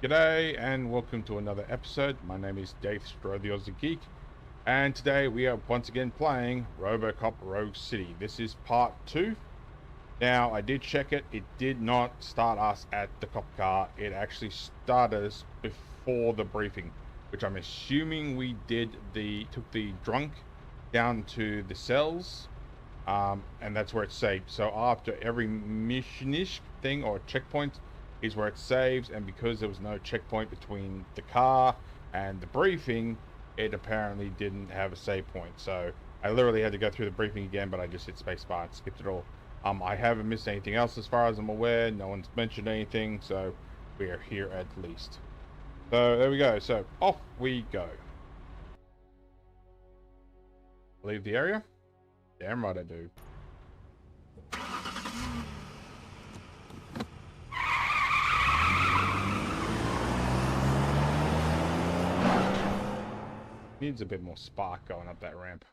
G'day and welcome to another episode. My name is Daethstro, the Aussie Geek, and today we are once again playing Robocop Rogue City. This is part 2. Now, I did check it. It did not start us at the cop car. It actually started us before the briefing, which I'm assuming we took the drunk down to the cells, and that's where it's saved. So after every missionish thing or checkpoint is where it saves, and because there was no checkpoint between the car and the briefing, it apparently didn't have a save point. So I literally had to go through the briefing again, but I just hit spacebar and skipped it all. I haven't missed anything else as far as I'm aware. No one's mentioned anything, so we are here at least. So there we go. So off we go. Leave the area? Damn right I do. Needs a bit more spark going up that ramp.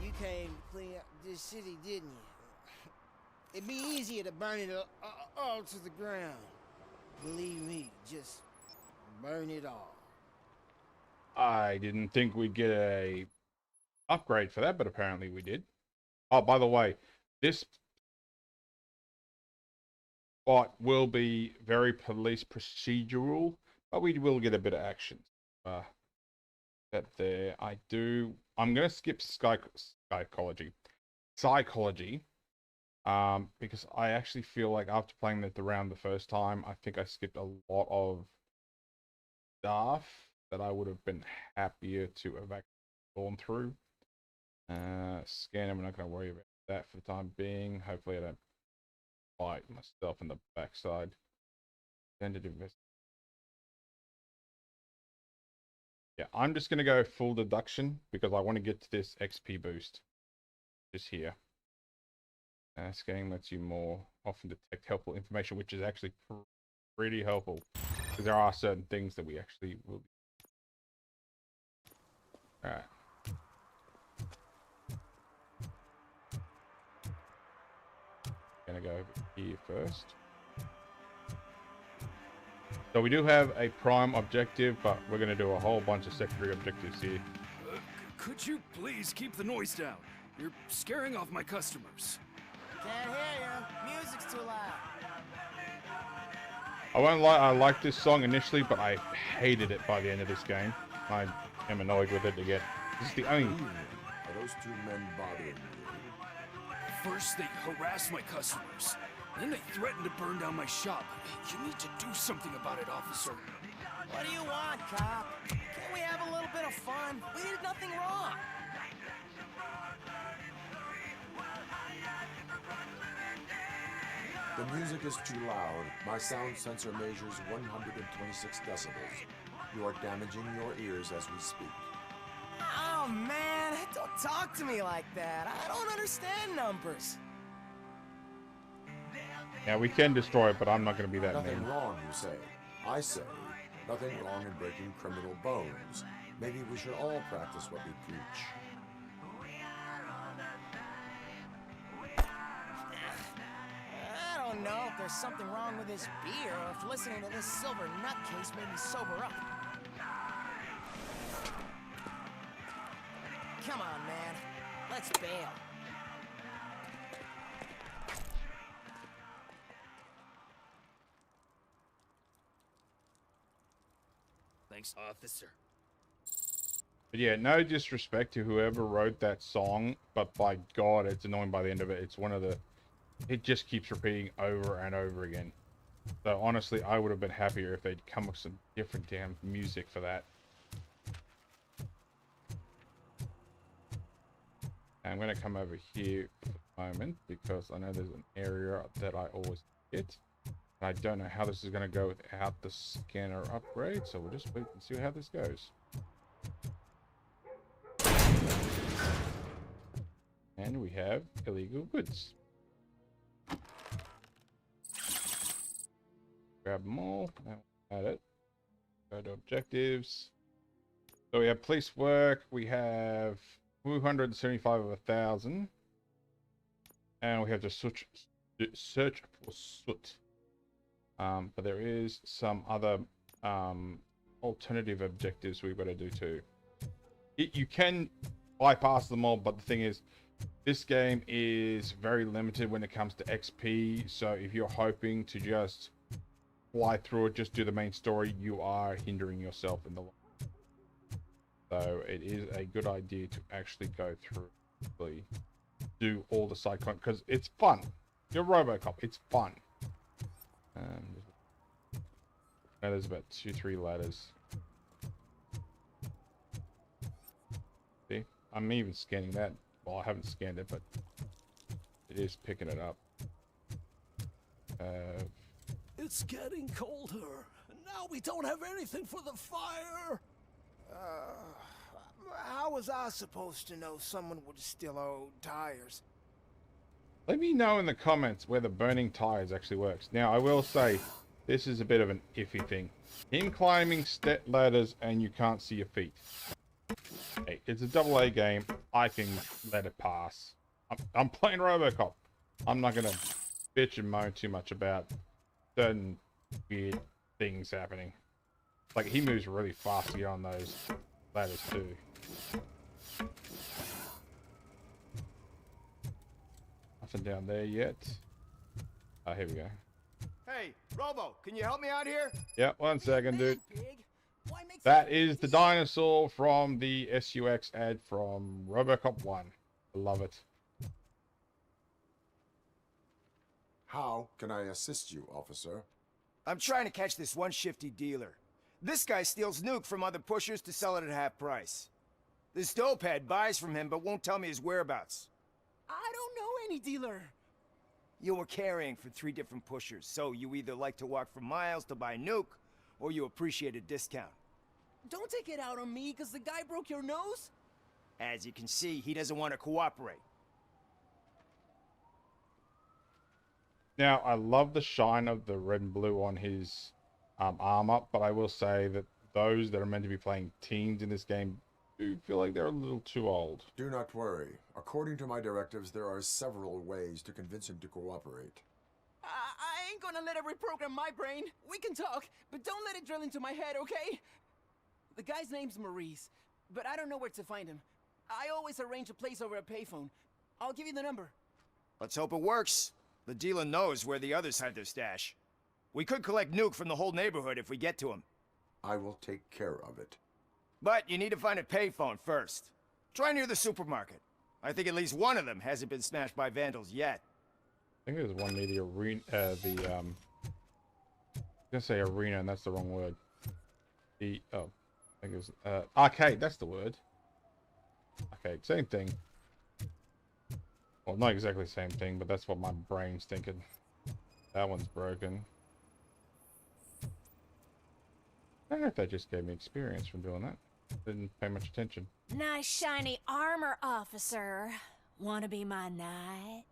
You came to clean up this city, didn't you? It'd be easier to burn it all to the ground. Believe me, just burn it all. I didn't think we'd get a upgrade for that, but apparently we did. Oh, by the way, this spot will be very police procedural, but we will get a bit of action. That there, I'm gonna skip psychology, because I actually feel like after playing that around the first time, I think I skipped a lot of stuff that I would have been happier to have actually gone through. Scanner, I'm not going to worry about that for the time being. Hopefully I don't bite myself in the backside. Tentative invest. Yeah, I'm just going to go full deduction because I want to get to this XP boost. Just here. Scanning lets you more often detect helpful information, which is actually pretty helpful. Because there are certain things that we actually will. Alright. Gonna go over here first. So we do have a prime objective, but we're gonna do a whole bunch of secondary objectives here. Could you please keep the noise down? You're scaring off my customers. Can't hear you. Music's too loud. I won't lie, I liked this song initially, but I hated it by the end of this game. I am annoyed with it again. This is the only... Are those two men bothering you? First, they harass my customers. Then they threaten to burn down my shop. You need to do something about it, officer. What do you want, cop? Can't we have a little bit of fun? We did nothing wrong. The music is too loud. My sound sensor measures 126 decibels. You are damaging your ears as we speak. Oh, man. Don't talk to me like that. I don't understand numbers. Yeah, we can destroy it, but I'm not going to be that Nothing mean. wrong, you say. I say, nothing wrong in breaking criminal bones. Maybe we should all practice what we preach. I don't know if there's something wrong with this beer or if listening to this silver nutcase made me sober up. Come on, man. Let's bail. Thanks, officer. But yeah, no disrespect to whoever wrote that song, but by God, it's annoying by the end of it. It's one of the... It just keeps repeating over and over again. So honestly, I would have been happier if they'd come with some different damn music for that. I'm going to come over here for the moment because I know there's an area that I always hit. I don't know how this is going to go without the scanner upgrade, so we'll just wait and see how this goes. And we have illegal goods. Grab them all. Now add it. Go to objectives. So we have police work. We have 275 of 1,000. And we have to search for soot. But there is some other alternative objectives we've got to do too. You can bypass them all, but the thing is, this game is very limited when it comes to XP. So if you're hoping to just fly through it, just do the main story, you are hindering yourself in the long run. So it is a good idea to actually go through, do all the side content, because it's fun. You're Robocop, it's fun. Now there's about 2-3 ladders. See, I'm even scanning that. Well, I haven't scanned it, but it is picking it up. It's getting colder. Now we don't have anything for the fire. How was I supposed to know someone would steal our old tires? Let me know in the comments whether burning tires actually works. Now, I will say, this is a bit of an iffy thing. Him climbing step ladders and you can't see your feet. Hey, it's a AA game. I can let it pass. I'm playing Robocop. I'm not going to bitch and moan too much about certain weird things happening. Like, he moves really fast to get on those ladders too. Nothing down there yet. Oh, here we go. Hey, Robo, can you help me out here? Yeah, 1 second, dude. That is the dinosaur from the SUX ad from Robocop 1. I love it. How can I assist you, officer? I'm trying to catch this one shifty dealer. This guy steals nuke from other pushers to sell it at half price. This dopehead buys from him but won't tell me his whereabouts. I don't know any dealer. You were carrying for 3 different pushers, so you either like to walk for miles to buy nuke, or you appreciate a discount. Don't take it out on me, because the guy broke your nose? As you can see, he doesn't want to cooperate. Now, I love the shine of the red and blue on his armor, but I will say that those that are meant to be playing teens in this game do feel like they're a little too old. Do not worry. According to my directives, there are several ways to convince him to cooperate. I ain't gonna let it reprogram my brain. We can talk, but don't let it drill into my head, okay? The guy's name's Maurice, but I don't know where to find him. I always arrange a place over a payphone. I'll give you the number. Let's hope it works. The dealer knows where the others hide their stash. We could collect nuke from the whole neighborhood if we get to him. I will take care of it. But you need to find a payphone first. Try near the supermarket. I think at least one of them hasn't been smashed by vandals yet. I think there's one near the arena, I was gonna say arena, and that's the wrong word. I think it was, arcade, that's the word. Okay, same thing. Well, not exactly the same thing, but that's what my brain's thinking. That one's broken. I don't know if that just gave me experience from doing that. Didn't pay much attention. Nice shiny armor, officer. Wanna be my knight?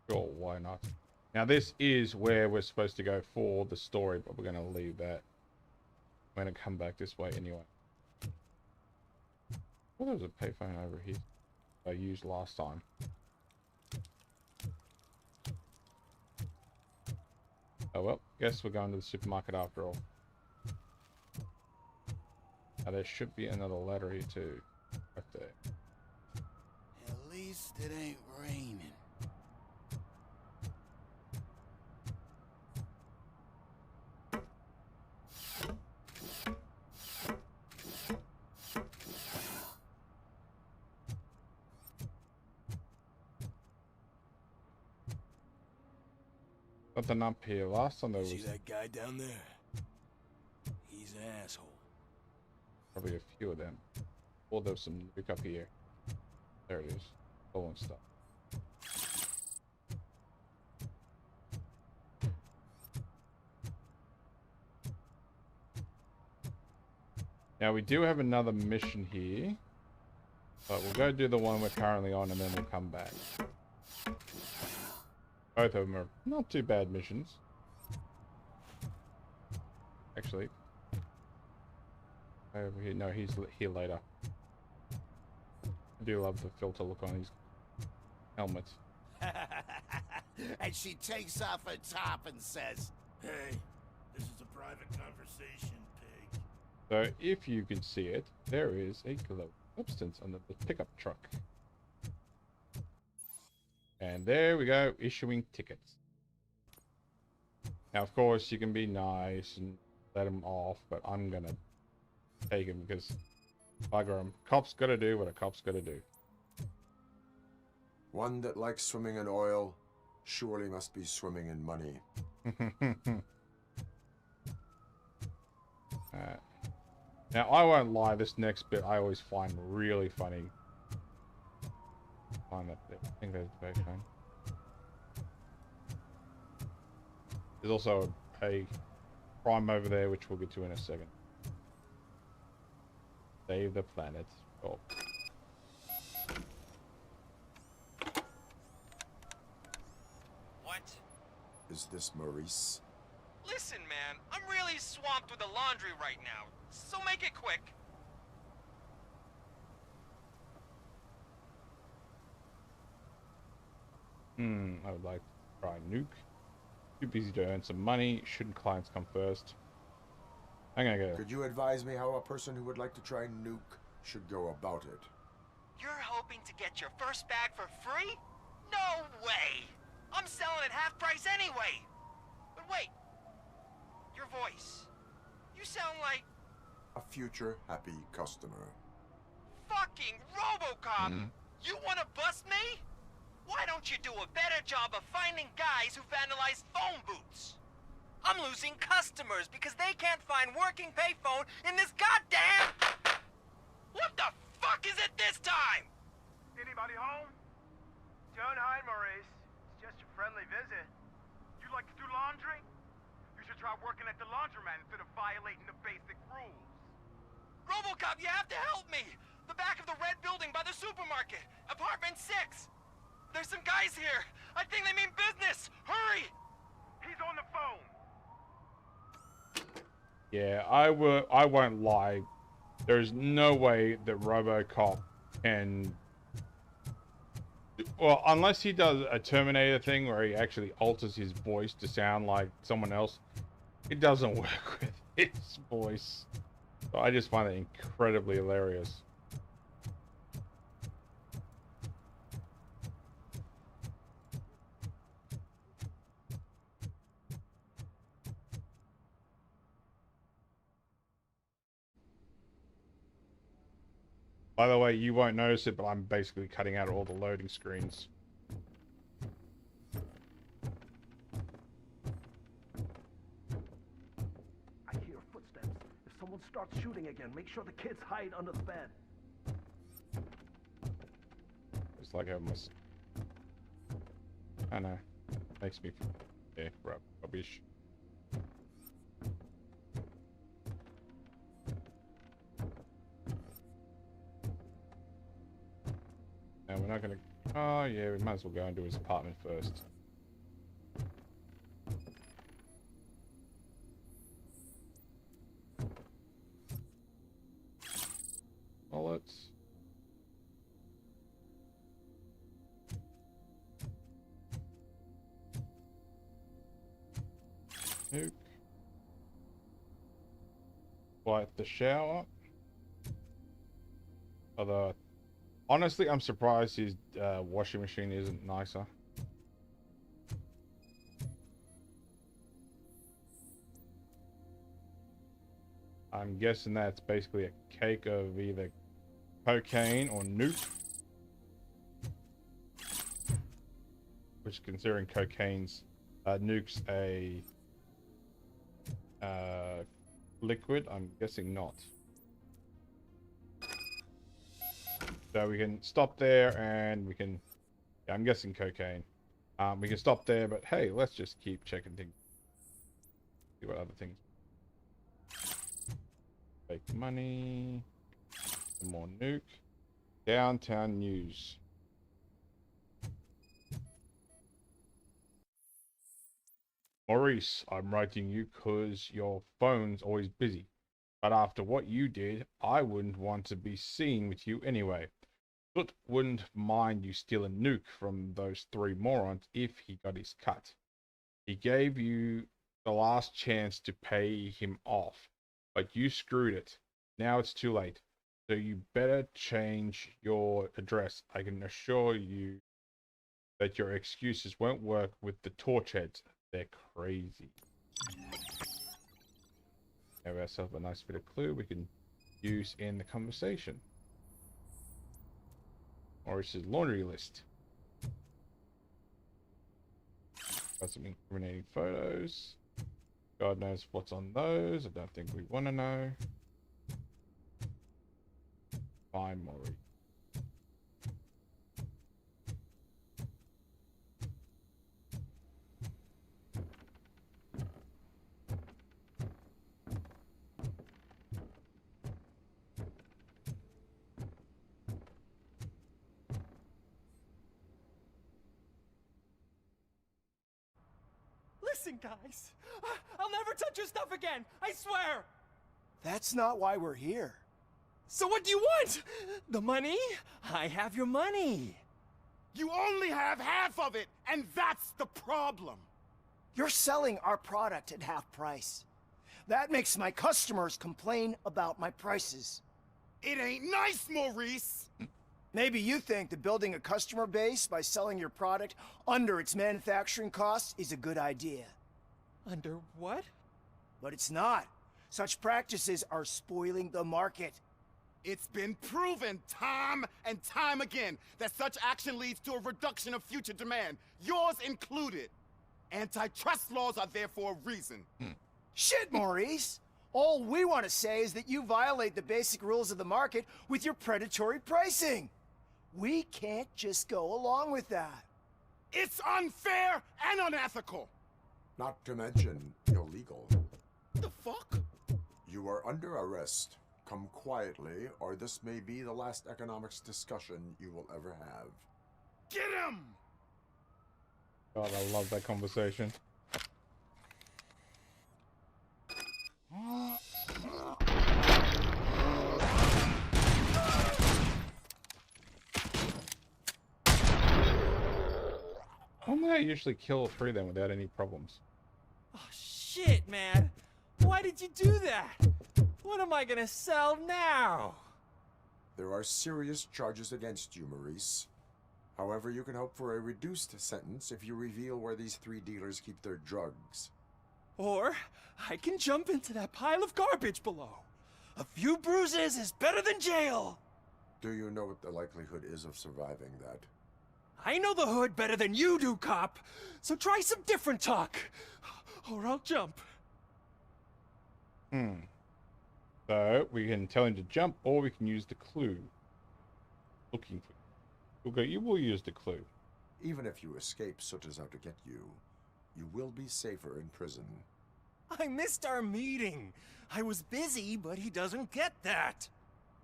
Sure, why not? Now this is where we're supposed to go for the story, but we're going to leave that. I'm going to come back this way anyway. Well, there was a payphone over here I used last time. Oh well, guess we're going to the supermarket after all. Now there should be another ladder here too, right there. At least it ain't raining. Something up here. Last time there was See that guy down there? He's an asshole. probably a few of them. Oh, there's some nuke up here. There it is. Stolen stuff. Now we do have another mission here. But we'll go do the one we're currently on, and then we'll come back. Both of them are not too bad missions. Actually, over here. No, he's here later. I do love the filter look on his helmet. And she takes off her top and says, Hey, this is a private conversation, pig. So if you can see it, there is a glow substance under the pickup truck. And there we go, issuing tickets. Now, of course, you can be nice and let him off, but I'm gonna take him because bugger him. Cop's gotta do what a cop's gotta do. One that likes swimming in oil surely must be swimming in money. Now, I won't lie, this next bit I always find really funny. Find that there. I think there's the background. There's also a crime over there, which we'll get to in a second. Save the planet. Oh. What? Is this Maurice? Listen, man, I'm really swamped with the laundry right now, so make it quick. I would like to try Nuke. Too busy to earn some money. Shouldn't clients come first? I'm gonna go. Could you advise me how a person who would like to try Nuke should go about it? You're hoping to get your first bag for free? No way! I'm selling at half price anyway! But wait, your voice. You sound like... A future happy customer. fucking Robocop! You wanna bust me? Why don't you do a better job of finding guys who vandalize phone booths? I'm losing customers because they can't find working payphone in this goddamn... What the fuck is it this time? Anybody home? Don't hide, Maurice. It's just a friendly visit. You like to do laundry? You should try working at the laundromat instead of violating the basic rules. Robocop, you have to help me! The back of the red building by the supermarket, apartment 6. There's some guys here. I think they mean business. Hurry! He's on the phone. Yeah, I won't lie. There's no way that Robocop can... Well, unless he does a Terminator thing where he actually alters his voice to sound like someone else, it doesn't work with his voice. So I just find it incredibly hilarious. By the way, you won't notice it, but I'm basically cutting out all the loading screens. I hear footsteps. If someone starts shooting again, make sure the kids hide under the bed. It's like I must... I know. Makes me feel rubbish. No, we're not gonna... Oh, yeah, we might as well go into his apartment first. Bullets. Nuke. Light the shower. Although... Honestly, I'm surprised his washing machine isn't nicer. I'm guessing that's basically a cake of either cocaine or nuke. Which, considering cocaine's nuke's a liquid, I'm guessing not. So we can stop there and we can... Yeah, I'm guessing cocaine. We can stop there, but hey, let's just keep checking things. See what other things... Fake money. Some more nuke. Downtown news. Maurice, I'm writing you 'cause your phone's always busy. But after what you did, I wouldn't want to be seen with you anyway. Soot wouldn't mind you stealing Nuke from those three morons if he got his cut. He gave you the last chance to pay him off, but you screwed it. Now it's too late. So you better change your address. I can assure you that your excuses won't work with the Torchheads. They're crazy. Have ourselves a nice bit of clue we can use in the conversation. Maurice's laundry list. Got some incriminating photos. God knows what's on those. I don't think we want to know. Fine, Maurice. Listen, guys. I'll never touch your stuff again. I swear. That's not why we're here. So what do you want? The money? I have your money. You only have half of it, and that's the problem. You're selling our product at half price. That makes my customers complain about my prices. It ain't nice, Maurice. Maybe you think that building a customer base by selling your product under its manufacturing costs is a good idea. Under what? But it's not. Such practices are spoiling the market. It's been proven time and time again that such action leads to a reduction of future demand, yours included. Antitrust laws are there for a reason. Shit, Maurice! All we want to say is that you violate the basic rules of the market with your predatory pricing. We can't just go along with that. It's unfair and unethical. Not to mention illegal. The fuck? You are under arrest. Come quietly, or this may be the last economics discussion you will ever have. Get him! God, I love that conversation. How may I usually kill three of them without any problems? Oh, shit, man. Why did you do that? What am I gonna sell now? There are serious charges against you, Maurice. However, you can hope for a reduced sentence if you reveal where these three dealers keep their drugs. Or I can jump into that pile of garbage below. A few bruises is better than jail. Do you know what the likelihood is of surviving that? I know the hood better than you do, cop. So try some different talk, or I'll jump. So we can tell him to jump, or we can use the clue. Looking for. Okay, you will use the clue. Even if you escape Soot is out to get you, you will be safer in prison. I missed our meeting. I was busy, but he doesn't get that.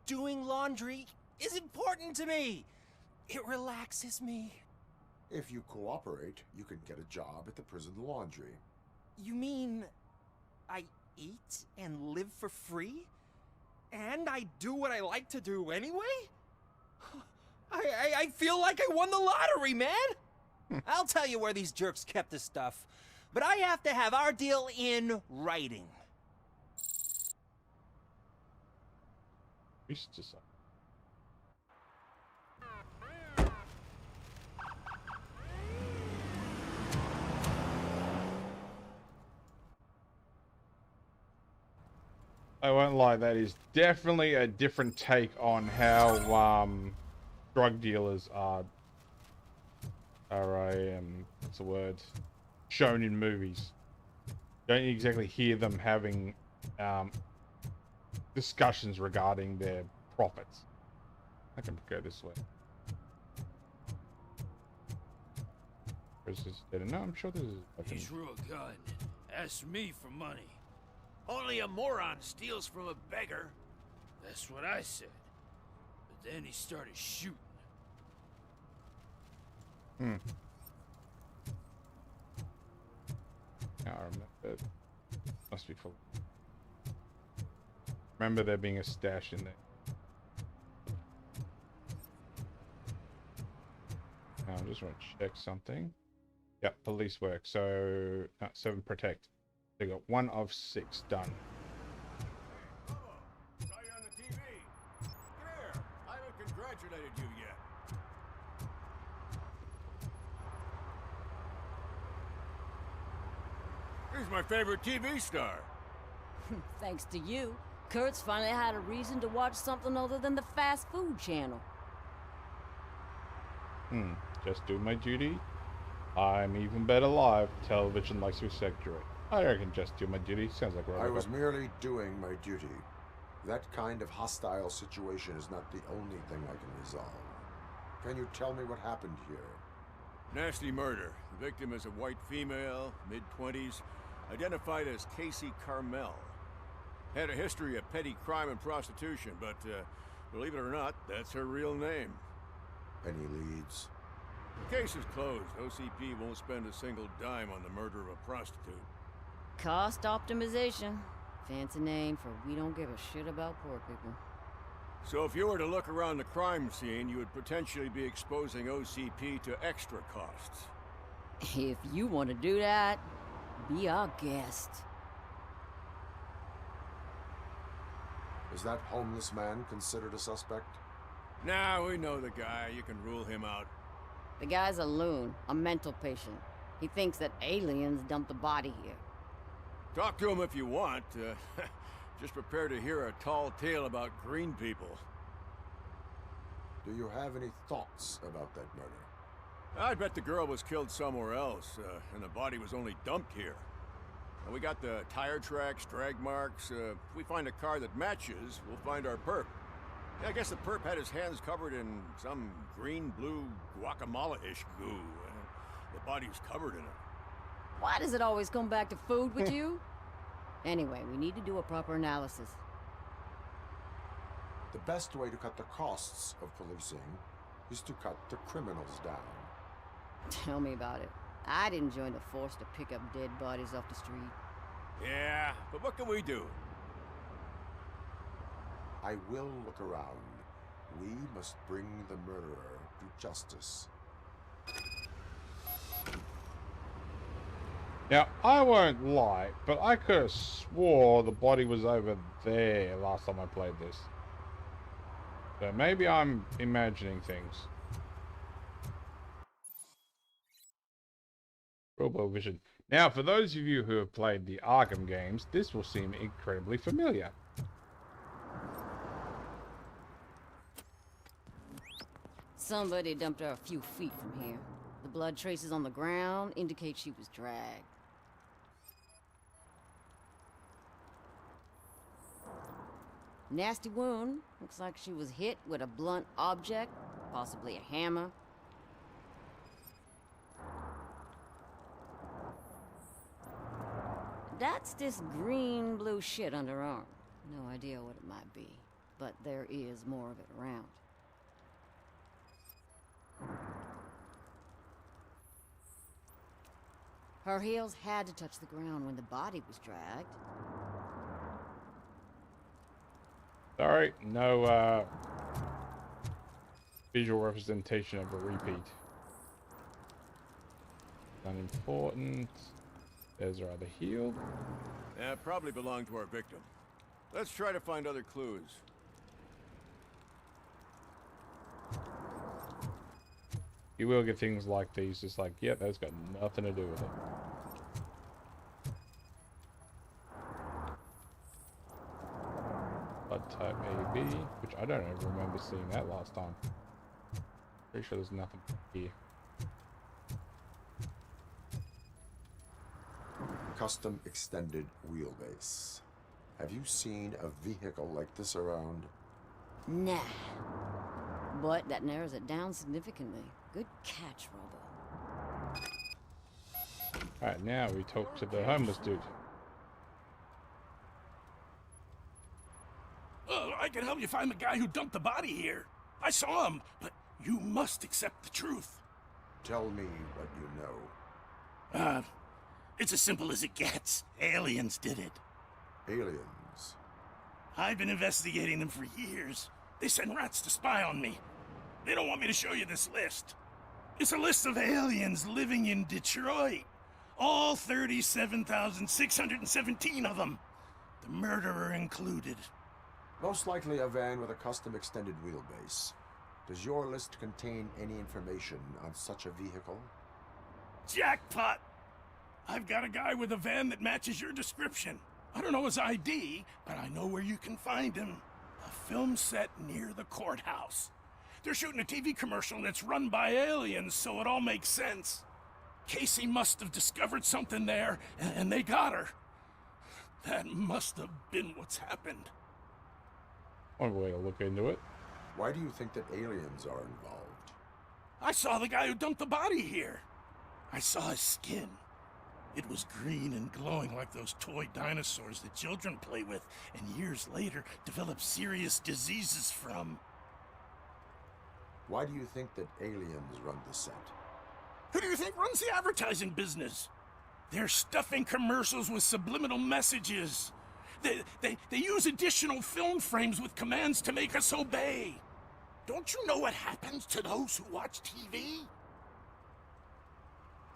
Doing laundry is important to me. It relaxes me. If you cooperate, you can get a job at the prison laundry. You mean I eat and live for free? And I do what I like to do anyway? I feel like I won the lottery, man! I'll tell you where these jerks kept the stuff, but I have to have our deal in writing. Used to say. I won't lie, that is definitely a different take on how drug dealers are what's the word, shown in movies. Don't exactly hear them having discussions regarding their profits. I can go this way. Where's this? No, I'm sure this is. He's real gun. Ask me for money. Only a moron steals from a beggar. That's what I said. But Then he started shooting. I remember. Must be full. Remember there being a stash in there. Now I just want to check something. Yep, police work. So 7 protect. They got 1 of 6 done. Saw you on the TV. Come here. I haven't congratulated you yet. He's my favorite TV star. Thanks to you, Kurt's finally had a reason to watch something other than the fast food channel. Just do my duty. I'm even better live. Television likes to exaggerate. I reckon just do my duty. Sounds like Robocop. I was merely doing my duty. That kind of hostile situation is not the only thing I can resolve. Can you tell me what happened here? Nasty murder. The victim is a white female, mid-20s, identified as Casey Carmel. Had a history of petty crime and prostitution, but believe it or not, that's her real name. Any leads? The case is closed. OCP won't spend a single dime on the murder of a prostitute. Cost optimization. Fancy name for we don't give a shit about poor people. So if you were to look around the crime scene, you would potentially be exposing OCP to extra costs. If you want to do that, be our guest. Is that homeless man considered a suspect? Nah, we know the guy. You can rule him out. The guy's a loon, a mental patient. He thinks that aliens dumped the body here. Talk to him if you want. Just prepare to hear a tall tale about green people. Do you have any thoughts about that murder? I bet the girl was killed somewhere else, and the body was only dumped here. And we got the tire tracks, drag marks. If we find a car that matches, we'll find our perp. Yeah, I guess the perp had his hands covered in some green-blue guacamole-ish goo. The body was covered in it. Why does it always come back to food with you? Anyway, we need to do a proper analysis. The best way to cut the costs of policing is to cut the criminals down. Tell me about it. I didn't join the force to pick up dead bodies off the street. Yeah, but what can we do? I will look around. We must bring the murderer to justice. Now, I won't lie, but I could have swore the body was over there last time I played this. So maybe I'm imagining things. RoboVision. Now, for those of you who have played the Arkham games, this will seem incredibly familiar. Somebody dumped her a few feet from here. The blood traces on the ground indicate she was dragged. Nasty wound. Looks like she was hit with a blunt object, possibly a hammer. That's this green-blue shit under her arm. No idea what it might be, but there is more of it around. Her heels had to touch the ground when the body was dragged. Sorry, no visual representation of a repeat. Unimportant. There's her other heel. Yeah, probably belonged to our victim. Let's try to find other clues. You will get things like these, just like, yeah, that's got nothing to do with it. Blood type AB, which I don't ever remember seeing that last time. Pretty sure there's nothing here. Custom extended wheelbase. Have you seen a vehicle like this around? Nah. But that narrows it down significantly. Good catch, Robo. Alright, now we talk to the homeless dude. I can help you find the guy who dumped the body here. I saw him, but you must accept the truth. Tell me what you know. It's as simple as it gets. Aliens did it. Aliens? I've been investigating them for years. They send rats to spy on me. They don't want me to show you this list. It's a list of aliens living in Detroit. All 37,617 of them. The murderer included. Most likely a van with a custom extended wheelbase. Does your list contain any information on such a vehicle? Jackpot! I've got a guy with a van that matches your description. I don't know his ID, but I know where you can find him. A film set near the courthouse. They're shooting a TV commercial and it's run by aliens, so it all makes sense. Casey must have discovered something there, and they got her. That must have been what's happened. One way to look into it. Why do you think that aliens are involved? I saw the guy who dumped the body here. I saw his skin. It was green and glowing like those toy dinosaurs that children play with and years later develop serious diseases from. Why do you think that aliens run the set? Who do you think runs the advertising business? They're stuffing commercials with subliminal messages. They use additional film frames with commands to make us obey. Don't you know what happens to those who watch TV?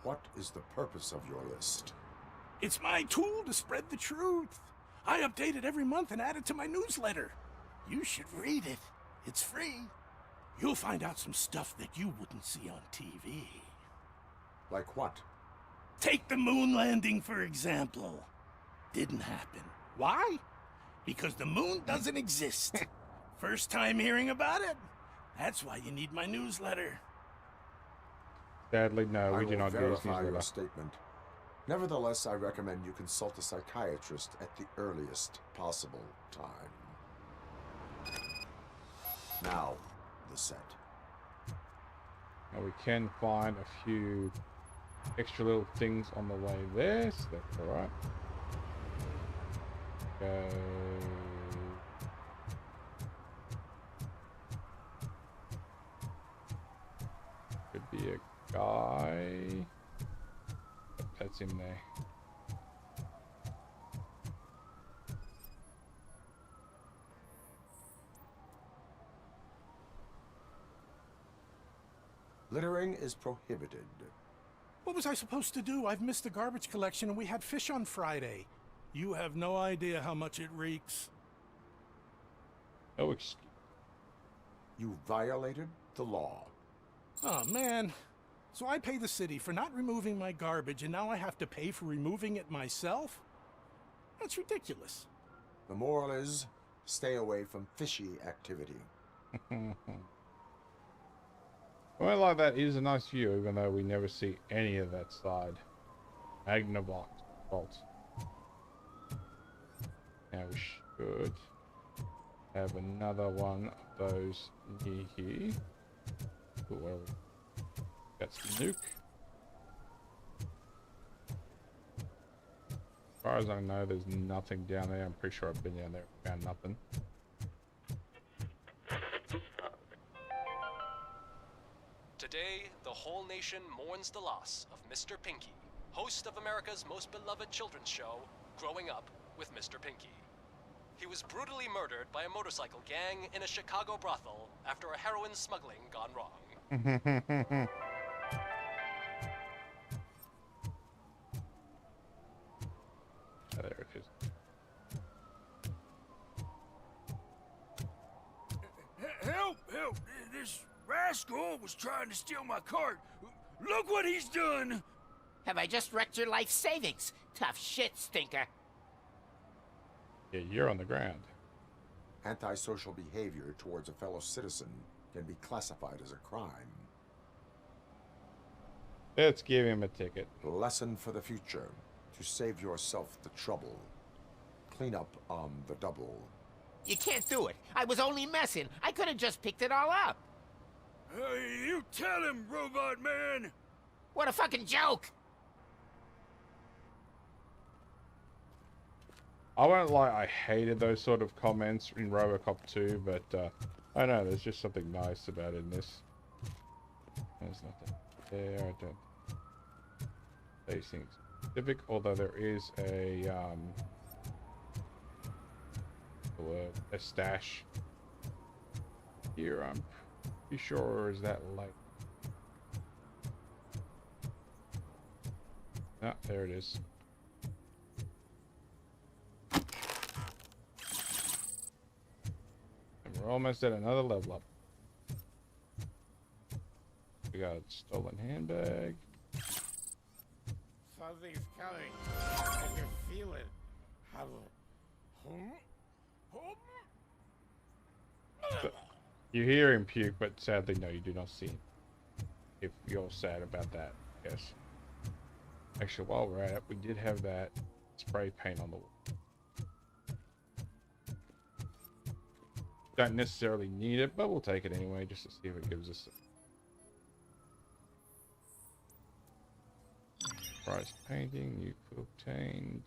What is the purpose of your list? It's my tool to spread the truth. I update it every month and add it to my newsletter. You should read it. It's free. You'll find out some stuff that you wouldn't see on TV. Like what? Take the moon landing, for example. Didn't happen. Why? Because the moon doesn't exist. First time hearing about it? That's why you need my newsletter. Sadly, no, we do not do this verify your newsletter. statement. Nevertheless, I recommend you consult a psychiatrist at the earliest possible time. Now, the set. Now we can find a few extra little things on the way there, so that's alright. Go. Could be a guy. That's him there. Littering is prohibited. What was I supposed to do? I've missed the garbage collection and we had fish on Friday. You have no idea how much it reeks. No excuse. You violated the law. Oh, man. So I pay the city for not removing my garbage, and now I have to pay for removing it myself? That's ridiculous. The moral is, stay away from fishy activity. Well, like that is a nice view, even though we never see any of that side. Magnavox vault. Now we should have another one of those near here. Ooh, where are we? That's the nuke. As far as I know, there's nothing down there. I'm pretty sure I've been down there and found nothing. Today, the whole nation mourns the loss of Mr. Pinky, host of America's most beloved children's show, Growing Up with Mr. Pinky. He was brutally murdered by a motorcycle gang in a Chicago brothel after a heroin smuggling gone wrong. Oh, there it is. Help! Help! This rascal was trying to steal my cart. Look what he's done! Have I just wrecked your life savings? Tough shit, stinker. Yeah, you're on the ground. Antisocial behavior towards a fellow citizen can be classified as a crime. Let's give him a ticket. Lesson for the future. To save yourself the trouble. Clean up on the double. You can't do it. I was only messing. I could have just picked it all up. You tell him, Robot Man! What a fucking joke! I won't lie, I hated those sort of comments in Robocop 2, but I know, there's just something nice about it in this. There's nothing there. I don't facing specific, although there is a stash here. I'm pretty sure is that light. Ah, there it is. And we're almost at another level up. We got a stolen handbag. Something's coming. I can feel it. So, you hear him puke, but sadly, no, you do not see him. If you're sad about that, yes. Actually, while we're at it, we did have that spray paint on the wall. Don't necessarily need it, but we'll take it anyway, just to see if it gives us price painting. You could obtain.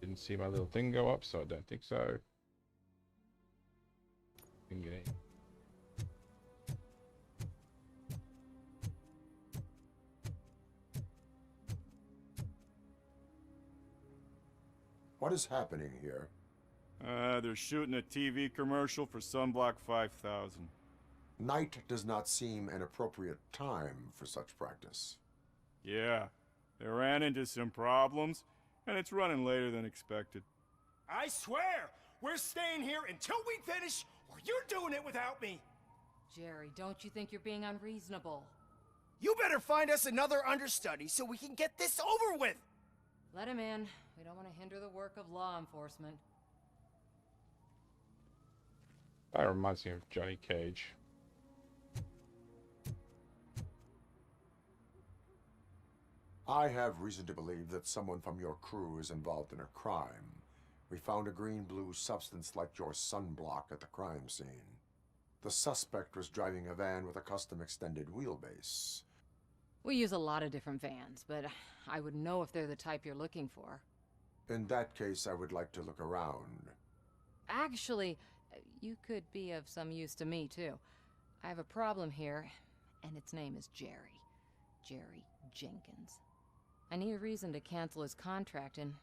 Didn't see my little thing go up, so I don't think so. Didn't get any. What is happening here? They're shooting a TV commercial for Sunblock 5000. Night does not seem an appropriate time for such practice. Yeah, they ran into some problems, and it's running later than expected. I swear, we're staying here until we finish, or you're doing it without me. Jerry, don't you think you're being unreasonable? You better find us another understudy so we can get this over with. Let him in. We don't want to hinder the work of law enforcement. That reminds me of Johnny Cage. I have reason to believe that someone from your crew is involved in a crime. We found a green-blue substance like your sunblock at the crime scene. The suspect was driving a van with a custom extended wheelbase. We use a lot of different vans, but I wouldn't know if they're the type you're looking for. In that case, I would like to look around. Actually, you could be of some use to me, too. I have a problem here, and its name is Jerry. Jerry Jenkins. I need a reason to cancel his contract, and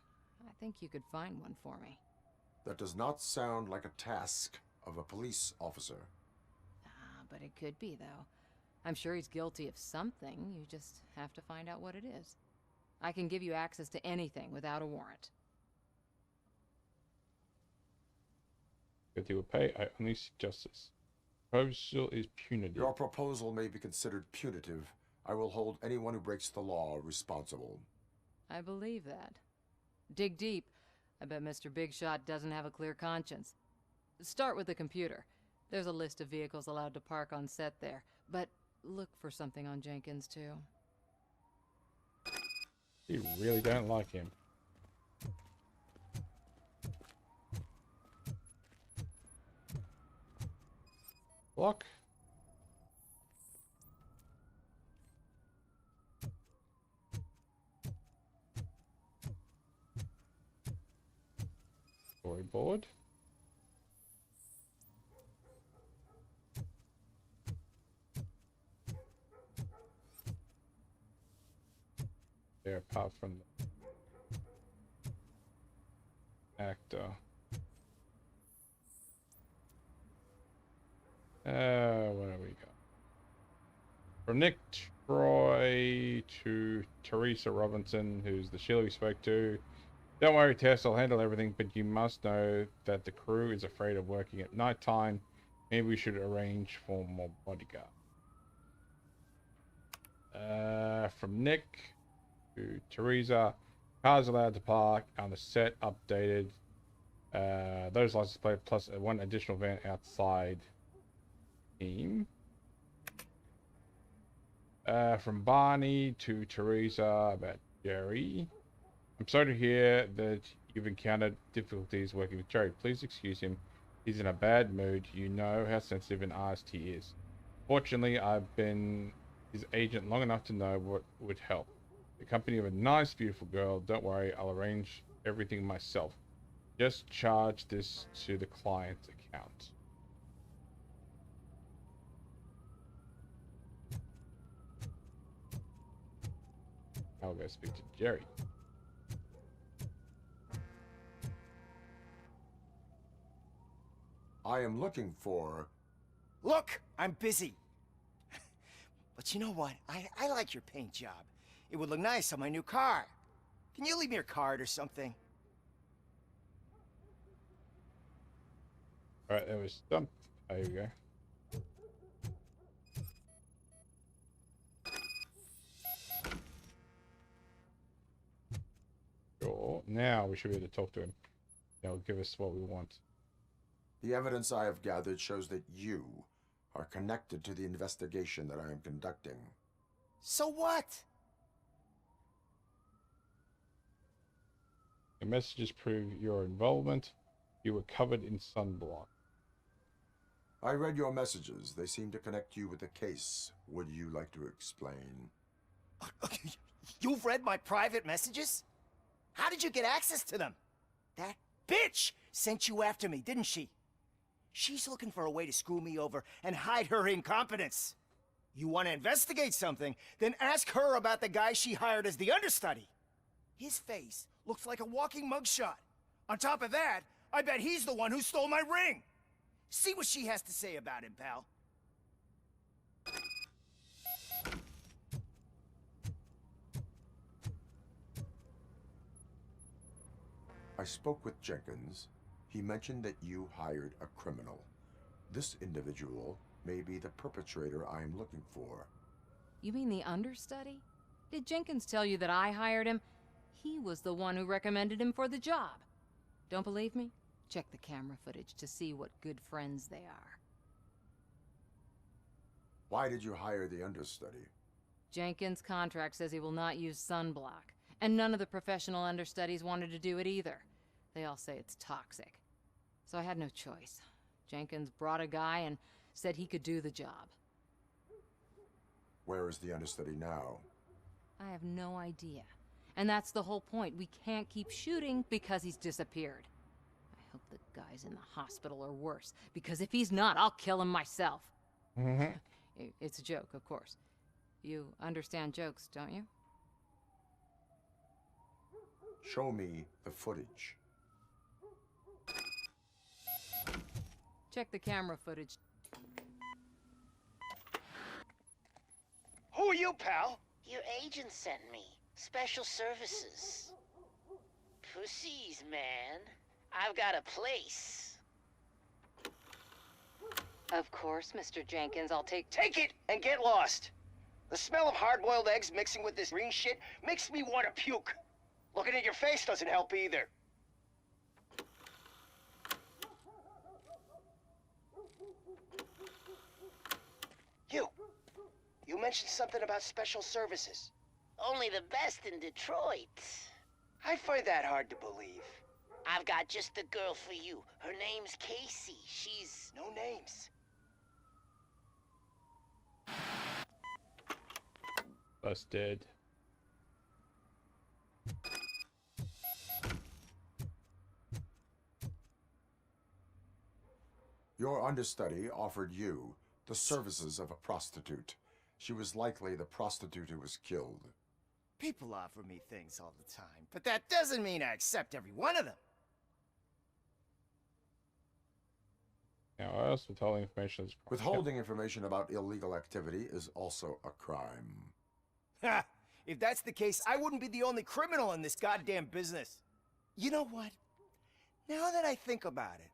I think you could find one for me. That does not sound like a task of a police officer. But it could be, though. I'm sure he's guilty of something. You just have to find out what it is. I can give you access to anything without a warrant. If you will pay, I only seek justice. Proposal is punitive. Your proposal may be considered punitive. I will hold anyone who breaks the law responsible. I believe that. Dig deep. I bet Mr. Big Shot doesn't have a clear conscience. Start with the computer. There's a list of vehicles allowed to park on set there, but look for something on Jenkins, too. You really don't like him. Block. Storyboard. There, apart from the actor. What have we got? From Nick Troy to Teresa Robinson, who's the Sheila we spoke to. Don't worry, Tess, I'll handle everything, but you must know that the crew is afraid of working at night time. Maybe we should arrange for more bodyguard. From Nick to Teresa, cars allowed to park on the set, updated. Those license plates plus one additional van outside. Team. From Barney to Teresa about Jerry. I'm sorry to hear that you've encountered difficulties working with Jerry. Please excuse him. He's in a bad mood. You know how sensitive and honest he is. Fortunately, I've been his agent long enough to know what would help. The company of a nice, beautiful girl. Don't worry, I'll arrange everything myself. just charge this to the client's account. I'll go speak to Jerry. I am looking for... Look, I'm busy. But you know what? I like your paint job. It would look nice on my new car. Can you leave me your card or something? Alright, there was some... There you go. Sure. Now we should be able to talk to him. He'll give us what we want. The evidence I have gathered shows that you are connected to the investigation that I am conducting. So what? The messages prove your involvement. You were covered in sunblock. I read your messages. They seem to connect you with the case. Would you like to explain? You've read my private messages? How did you get access to them? That bitch sent you after me, didn't she? She's looking for a way to screw me over and hide her incompetence. You want to investigate something, then ask her about the guy she hired as the understudy. His face looks like a walking mugshot. On top of that, I bet he's the one who stole my ring. See what she has to say about him, pal. I spoke with Jenkins. He mentioned that you hired a criminal. This individual may be the perpetrator I am looking for. You mean the understudy? Did Jenkins tell you that I hired him? He was the one who recommended him for the job. Don't believe me? Check the camera footage to see what good friends they are. Why did you hire the understudy? Jenkins' contract says he will not use sunblock, and none of the professional understudies wanted to do it either. They all say it's toxic. So I had no choice. Jenkins brought a guy and said he could do the job. Where is the understudy now? I have no idea. And that's the whole point. We can't keep shooting because he's disappeared. I hope the guy's in the hospital or worse, because if he's not, I'll kill him myself. It's a joke, of course. You understand jokes, don't you? Show me the footage. Check the camera footage. Who are you, pal? Your agent sent me. Special services. Pussies, man. I've got a place. Of course, Mr. Jenkins, I'll take... Take it and get lost. The smell of hard-boiled eggs mixing with this green shit makes me want to puke. Looking at your face doesn't help either. You mentioned something about special services. Only the best in Detroit. I find that hard to believe. I've got just the girl for you. Her name's Casey. She's... No names. Busted. Your understudy offered you the services of a prostitute. She was likely the prostitute who was killed. People offer me things all the time, but that doesn't mean I accept every one of them. Now, I also withholding information is... Withholding information about illegal activity is also a crime. Ha! If that's the case, I wouldn't be the only criminal in this goddamn business. You know what? Now that I think about it,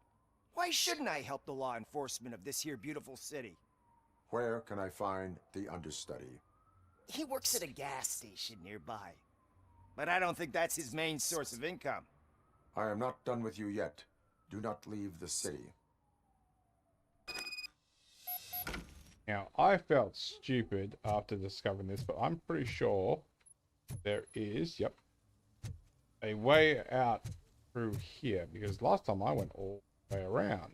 why shouldn't I help the law enforcement of this here beautiful city? Where can I find the understudy? He works at a gas station nearby. But I don't think that's his main source of income. I am not done with you yet. Do not leave the city. Now, I felt stupid after discovering this, but I'm pretty sure there is, yep, a way out through here, because last time I went all the way around.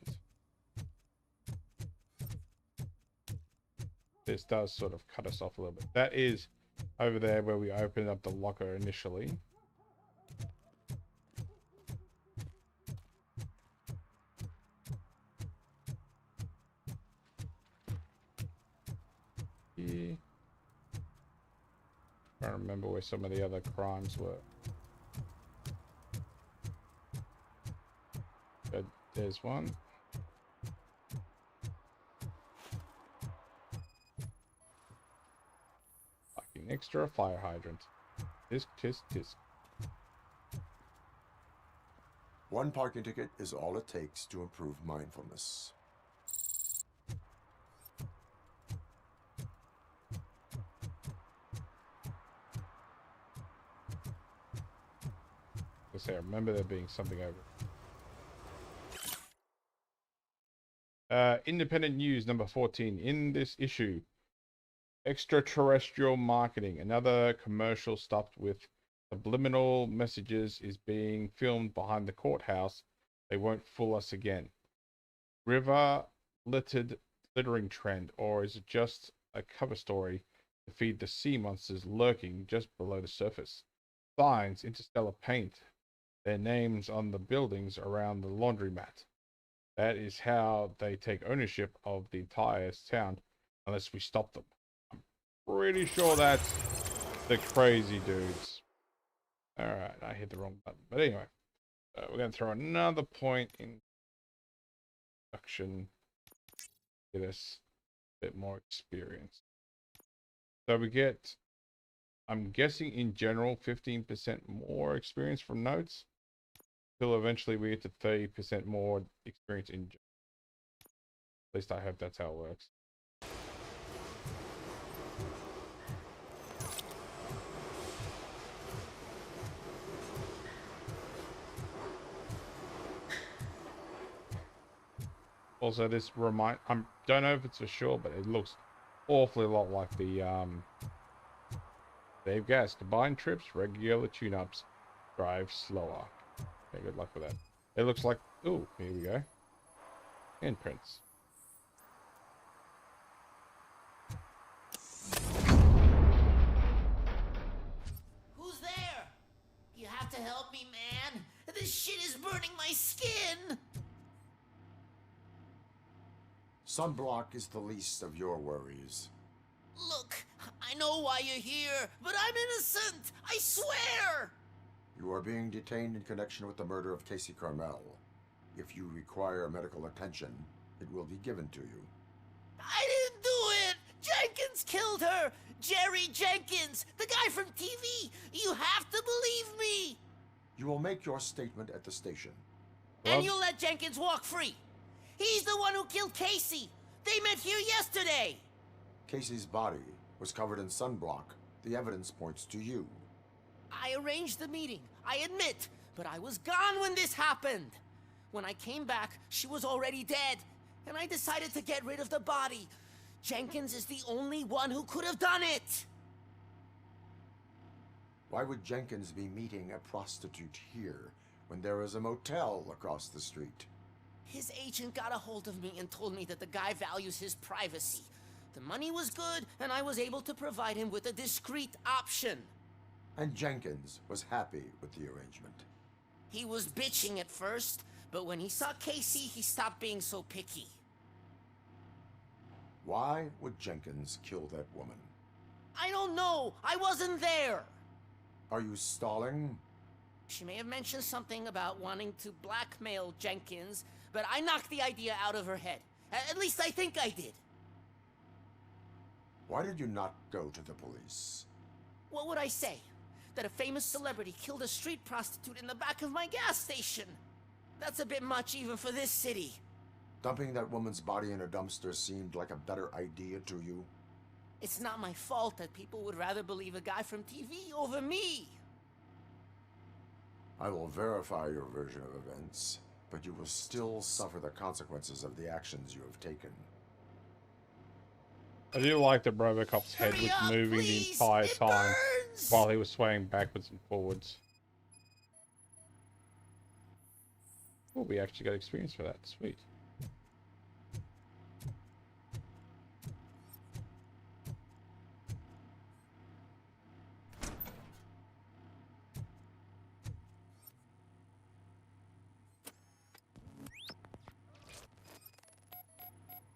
This does sort of cut us off a little bit. That is over there where we opened up the locker initially. here. I don't remember where some of the other crimes were. But there's one. Parking next to a fire hydrant. Tisk, tisk, tisk. One parking ticket is all it takes to improve mindfulness. I remember there being something over. Independent news number 14. In this issue, extraterrestrial marketing. Another commercial stuffed with subliminal messages is being filmed behind the courthouse. They won't fool us again. River littered littering trend, or is it just a cover story to feed the sea monsters lurking just below the surface? Signs, interstellar paint, their names on the buildings around the laundromat. That is how they take ownership of the entire town, unless we stop them. I'm pretty sure that's the crazy dudes. Alright, I hit the wrong button. But anyway, we're going to throw another point in production. Get us a bit more experience. So we get, I'm guessing in general, 15% more experience from notes. Till eventually we get to 30% more experience in general. At least I hope that's how it works. Also, this I don't know if it's for sure, but it looks awfully a lot like the Dave Gas. Combined trips, regular tune-ups, drive slower. Okay, good luck with that. It looks like, ooh, here we go. Handprints. Who's there? You have to help me, man. This shit is burning my skin. Sunblock is the least of your worries. Look, I know why you're here, but I'm innocent. I swear. You are being detained in connection with the murder of Casey Carmel. If you require medical attention, it will be given to you. I didn't do it! Jenkins killed her! Jerry Jenkins, the guy from TV! You have to believe me! You will make your statement at the station. And you'll let Jenkins walk free! He's the one who killed Casey! They met here yesterday! Casey's body was covered in sunblock. The evidence points to you. I arranged the meeting, I admit, but I was gone when this happened. When I came back, she was already dead, and I decided to get rid of the body. Jenkins is the only one who could have done it! Why would Jenkins be meeting a prostitute here when there is a motel across the street? His agent got a hold of me and told me that the guy values his privacy. The money was good, and I was able to provide him with a discreet option. And Jenkins was happy with the arrangement. He was bitching at first, but when he saw Casey, he stopped being so picky. Why would Jenkins kill that woman? I don't know. I wasn't there. Are you stalling? She may have mentioned something about wanting to blackmail Jenkins, but I knocked the idea out of her head. At least I think I did. Why did you not go to the police? What would I say? That a famous celebrity killed a street prostitute in the back of my gas station? That's a bit much even for this city. Dumping that woman's body in a dumpster seemed like a better idea to you? It's not my fault that people would rather believe a guy from TV over me. I will verify your version of events, but you will still suffer the consequences of the actions you have taken. I do like that Robocop's head was moving the entire time while he was swaying backwards and forwards. Oh, we actually got experience for that. Sweet.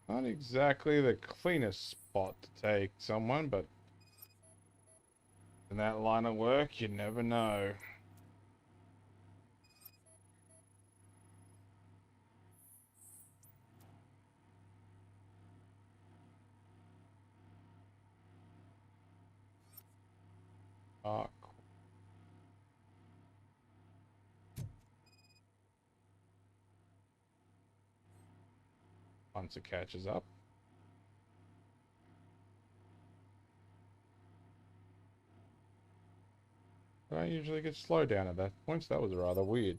Not exactly the cleanest spot to take someone, but in that line of work, you never know. Once it catches up. I usually get slowed down at that point, so that was rather weird.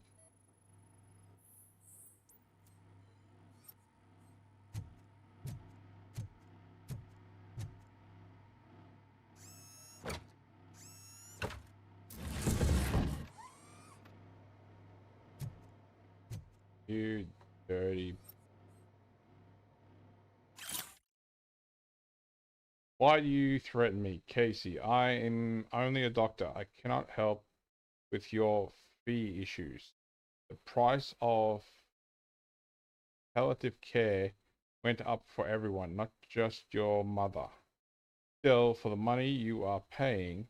You dirty. Why do you threaten me, Casey? I am only a doctor. I cannot help with your fee issues. The price of palliative care went up for everyone, not just your mother. Still, for the money you are paying,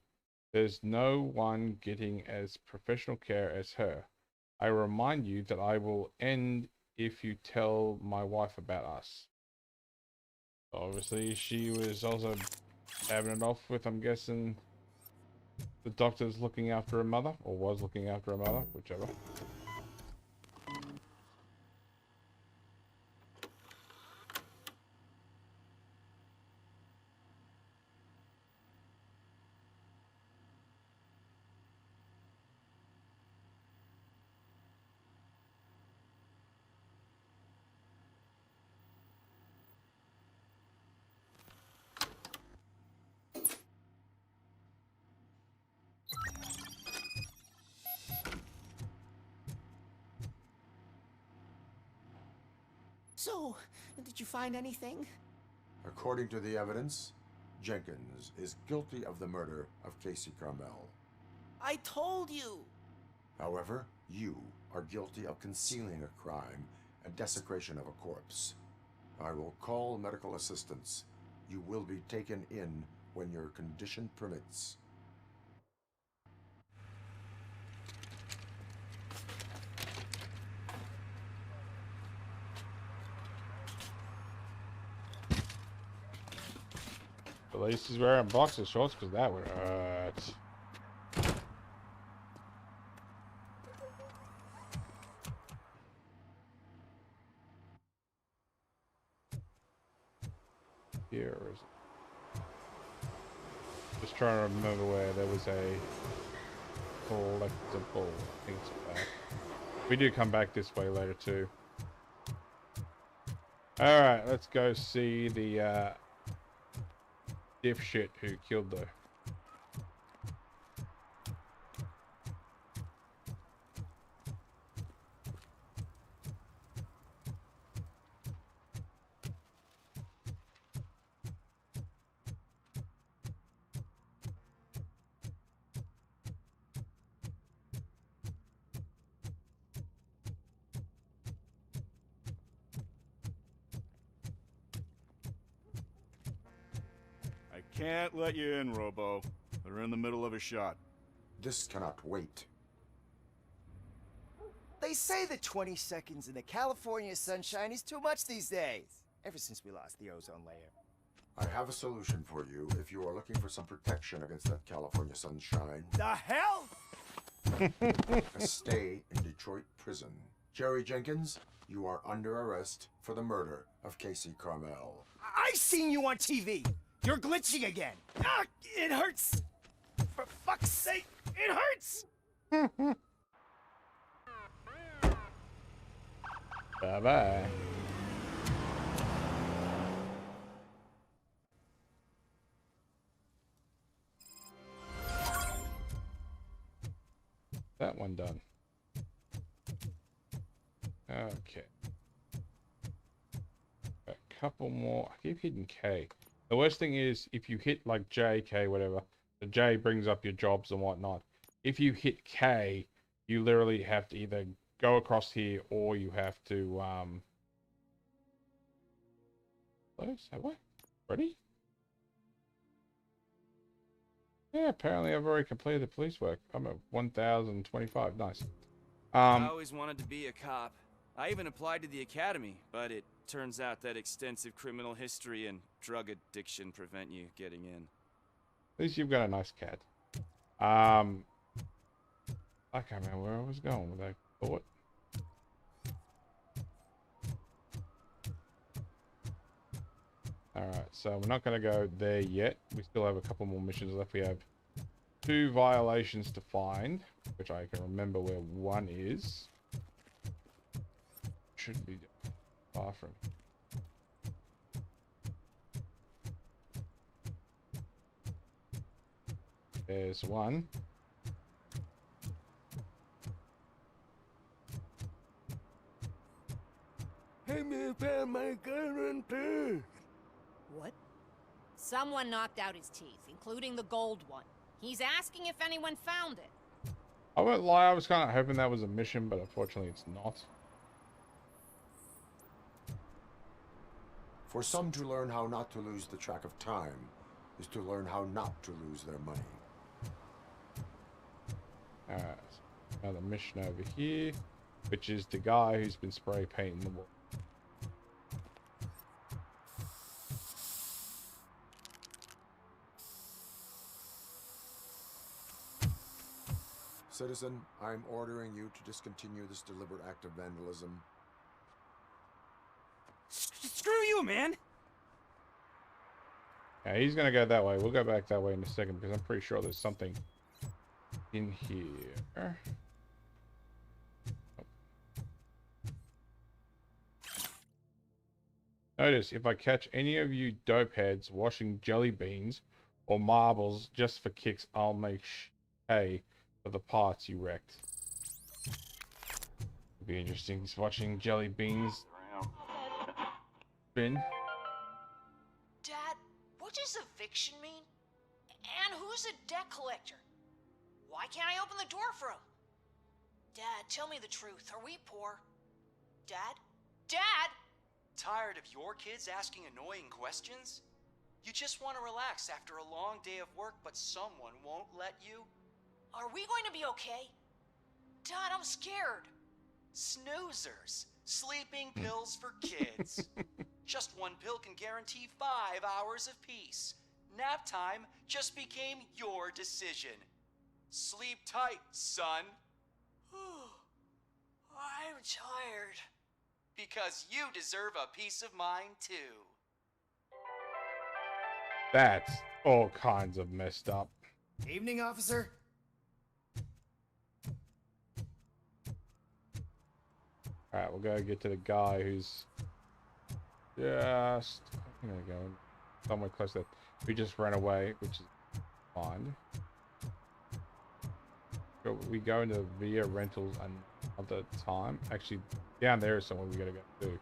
there's no one getting as professional care as her. I remind you that I will end if you tell my wife about us. Obviously, she was also having it off with, I'm guessing, the doctor's looking after her mother, or was looking after her mother, whichever. So, did you find anything? According to the evidence, Jenkins is guilty of the murder of Casey Carmel. I told you! However, you are guilty of concealing a crime and desecration of a corpse. I will call medical assistance. You will be taken in when your condition permits. At least he's wearing boxer shorts, because that would hurt. Here is it? Just trying to remember where there was a collectible. I think it's back. We do come back this way later too. Alright, let's go see the dipshit who killed her. Can't let you in, Robo. They're in the middle of a shot. This cannot wait. They say that 20 seconds in the California sunshine is too much these days. Ever since we lost the ozone layer. I have a solution for you if you are looking for some protection against that California sunshine. The hell? A stay in Detroit prison. Jerry Jenkins, you are under arrest for the murder of Casey Carmel. I seen you on TV. You're glitching again. Ah, it hurts. For fuck's sake, it hurts. Bye-bye. That one done. Okay. A couple more. I keep hitting K. The worst thing is if you hit like J, K, whatever, the J brings up your jobs and whatnot. If you hit K, you literally have to either go across here or you have to those, have I? Ready? Yeah, apparently I've already completed the police work. I'm at 1,025. Nice. I always wanted to be a cop. I even applied to the academy, but it turns out that extensive criminal history and drug addiction prevent you getting in. At least you've got a nice cat. I can't remember where I was going with that thought. Alright, so we're not going to go there yet. We still have a couple more missions left. We have 2 violations to find, which I can remember where one is. Shouldn't be far from. There's one. Hey, me found my gun too. What? Someone knocked out his teeth, including the gold one. He's asking if anyone found it. I won't lie, I was kind of hoping that was a mission, but unfortunately it's not. For some to learn how not to lose the track of time is to learn how not to lose their money. Alright, another mission over here, which is the guy who's been spray painting the wall. Citizen, I'm ordering you to discontinue this deliberate act of vandalism. Screw you, man! Yeah, he's gonna go that way. We'll go back that way in a second because I'm pretty sure there's something in here. Notice, if I catch any of you dope heads washing jelly beans or marbles just for kicks, I'll make hay for the parts you wrecked. It'll be interesting watching jelly beans spin. Dad, what does eviction mean? And who's a debt collector? Why can't I open the door for him? Dad, tell me the truth. Are we poor? Dad? Dad! Tired of your kids asking annoying questions? You just want to relax after a long day of work, but someone won't let you? Are we going to be okay? Dad, I'm scared. Snoozers. Sleeping pills for kids. Just one pill can guarantee 5 hours of peace. Nap time just became your decision. Sleep tight, son. I'm tired. Because you deserve a peace of mind, too. That's all kinds of messed up. Evening, officer. Alright, we'll go get to the guy who's just, I'm gonna go somewhere close to that. We just ran away, which is fine. But we go into via rentals another time. Actually, down there is somewhere we gotta go to.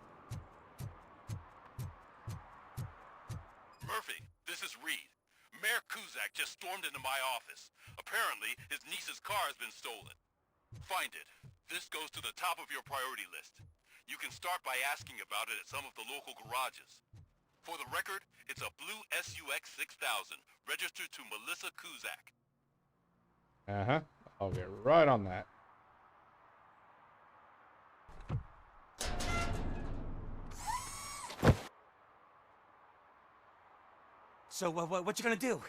Murphy, this is Reed. Mayor Kuzak just stormed into my office. Apparently, his niece's car has been stolen. Find it. This goes to the top of your priority list. You can start by asking about it at some of the local garages. For the record, it's a blue SUX 6000, registered to Melissa Kuzak. Uh-huh. I'll get right on that. So, what you gonna do?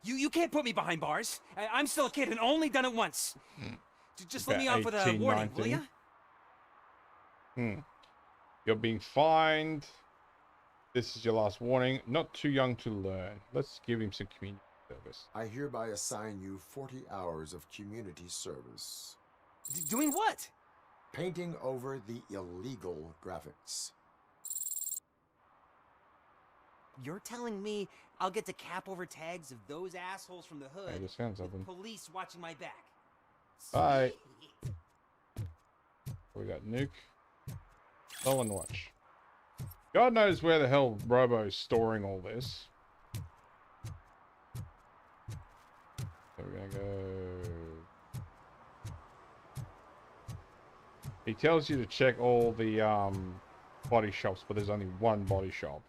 You can't put me behind bars. I'm still a kid and only done it once. Just let me off with a 18, warning, 19. will ya? You're being fined. This is your last warning. Not too young to learn. Let's give him some community service. I hereby assign you 40 hours of community service. Doing what? Painting over the illegal graphics. You're telling me I'll get to cap over tags of those assholes from the hood I just found with something. police watching my back? Bye. We got Nuke. Stolen watch. God knows where the hell Robo's storing all this. So we're gonna go. He tells you to check all the body shops, but there's only one body shop.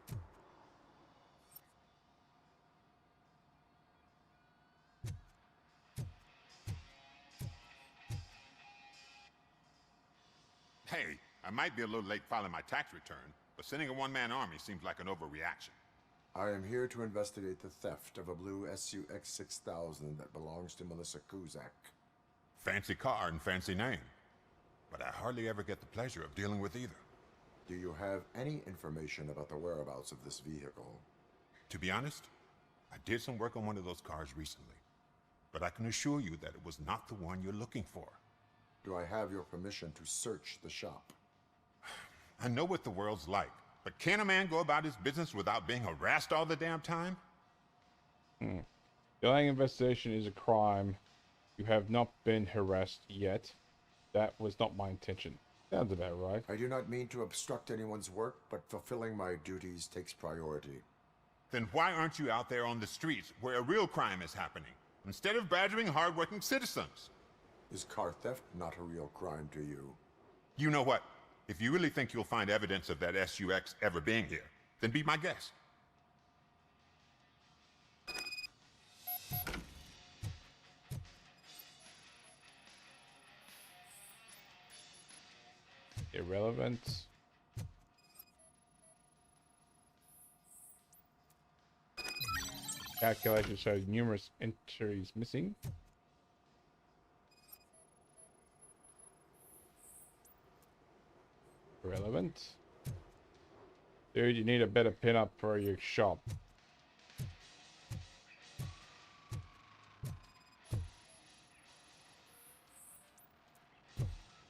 Hey, I might be a little late filing my tax return, but sending a one-man army seems like an overreaction. I am here to investigate the theft of a blue SUX 6000 that belongs to Melissa Kuzak. Fancy car and fancy name. But I hardly ever get the pleasure of dealing with either. Do you have any information about the whereabouts of this vehicle? To be honest, I did some work on one of those cars recently. But I can assure you that it was not the one you're looking for. Do I have your permission to search the shop? I know what the world's like, but can a man go about his business without being harassed all the damn time? Delaying investigation is a crime. You have not been harassed yet. That was not my intention. Sounds about right. I do not mean to obstruct anyone's work, but fulfilling my duties takes priority. Then why aren't you out there on the streets where a real crime is happening, instead of badgering hard-working citizens? Is car theft not a real crime to you? You know what? If you really think you'll find evidence of that SUX ever being here, then be my guest. Irrelevant. Calculation shows numerous entries missing. Irrelevant. Dude, you need a better pinup for your shop.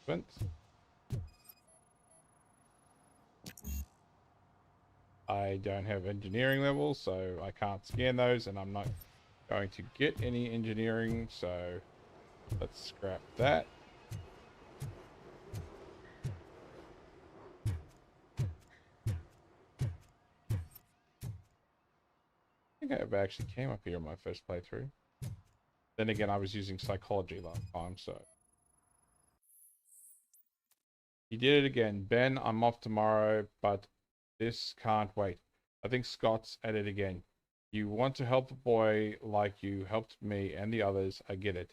Relevant. I don't have engineering levels, so I can't scan those, and I'm not going to get any engineering, so let's scrap that. I think I actually came up here in my first playthrough. Then again, I was using psychology last time, so. He did it again. Ben, I'm off tomorrow, but this can't wait. I think Scott's at it again. You want to help the boy like you helped me and the others, I get it.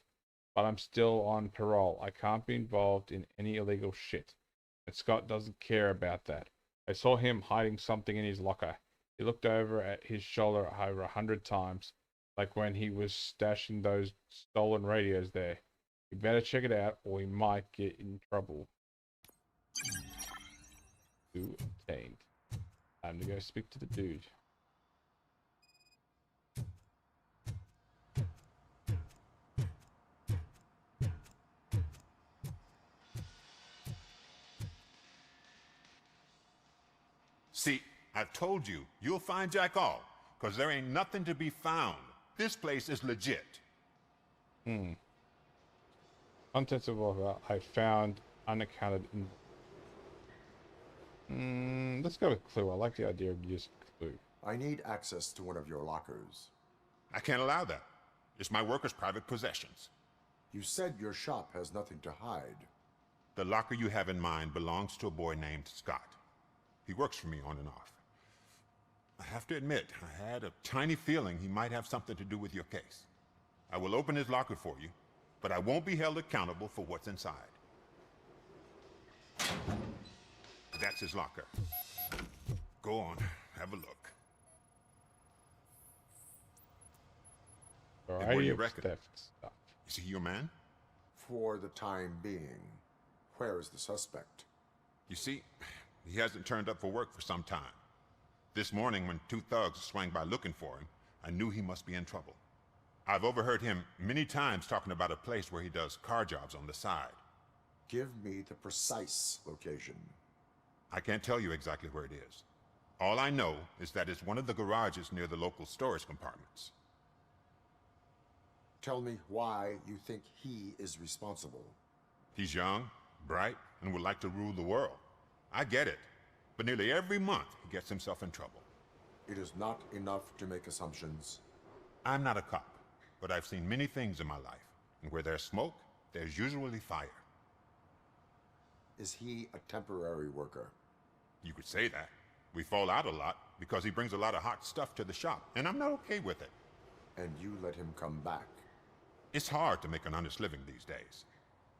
But I'm still on parole. I can't be involved in any illegal shit. And Scott doesn't care about that. I saw him hiding something in his locker. He looked over at his shoulder over 100 times, like when he was stashing those stolen radios there. You better check it out or we might get in trouble. Who obtained? Time to go speak to the dude. See, I've told you, you'll find Jack all, because there ain't nothing to be found. This place is legit. Contents of offer I found unaccounted in... let's go with clue. I like the idea of using clue. I need access to one of your lockers. I can't allow that. It's my workers' private possessions. You said your shop has nothing to hide. The locker you have in mind belongs to a boy named Scott. He works for me on and off. I have to admit, I had a tiny feeling he might have something to do with your case. I will open his locker for you, but I won't be held accountable for what's inside. That's his locker. Go on, have a look. And what do you reckon? Is he your man? For the time being. Where is the suspect? You see, he hasn't turned up for work for some time. This morning, when two thugs swang by looking for him, I knew he must be in trouble. I've overheard him many times talking about a place where he does car jobs on the side. Give me the precise location. I can't tell you exactly where it is. All I know is that it's one of the garages near the local storage compartments. Tell me why you think he is responsible. He's young, bright, and would like to rule the world. I get it, but nearly every month he gets himself in trouble. It is not enough to make assumptions. I'm not a cop, but I've seen many things in my life, and where there's smoke, there's usually fire. Is he a temporary worker? You could say that. We fall out a lot because he brings a lot of hot stuff to the shop, and I'm not okay with it. And you let him come back? It's hard to make an honest living these days.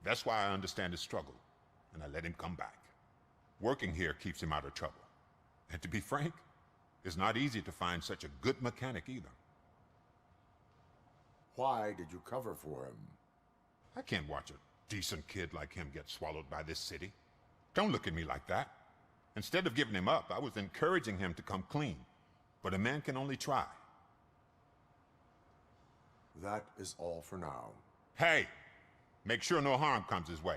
That's why I understand his struggle. and I let him come back. Working here keeps him out of trouble. And to be frank, it's not easy to find such a good mechanic either. Why did you cover for him? I can't watch a decent kid like him get swallowed by this city. Don't look at me like that. Instead of giving him up, I was encouraging him to come clean. But a man can only try. That is all for now. Hey! Make sure no harm comes his way.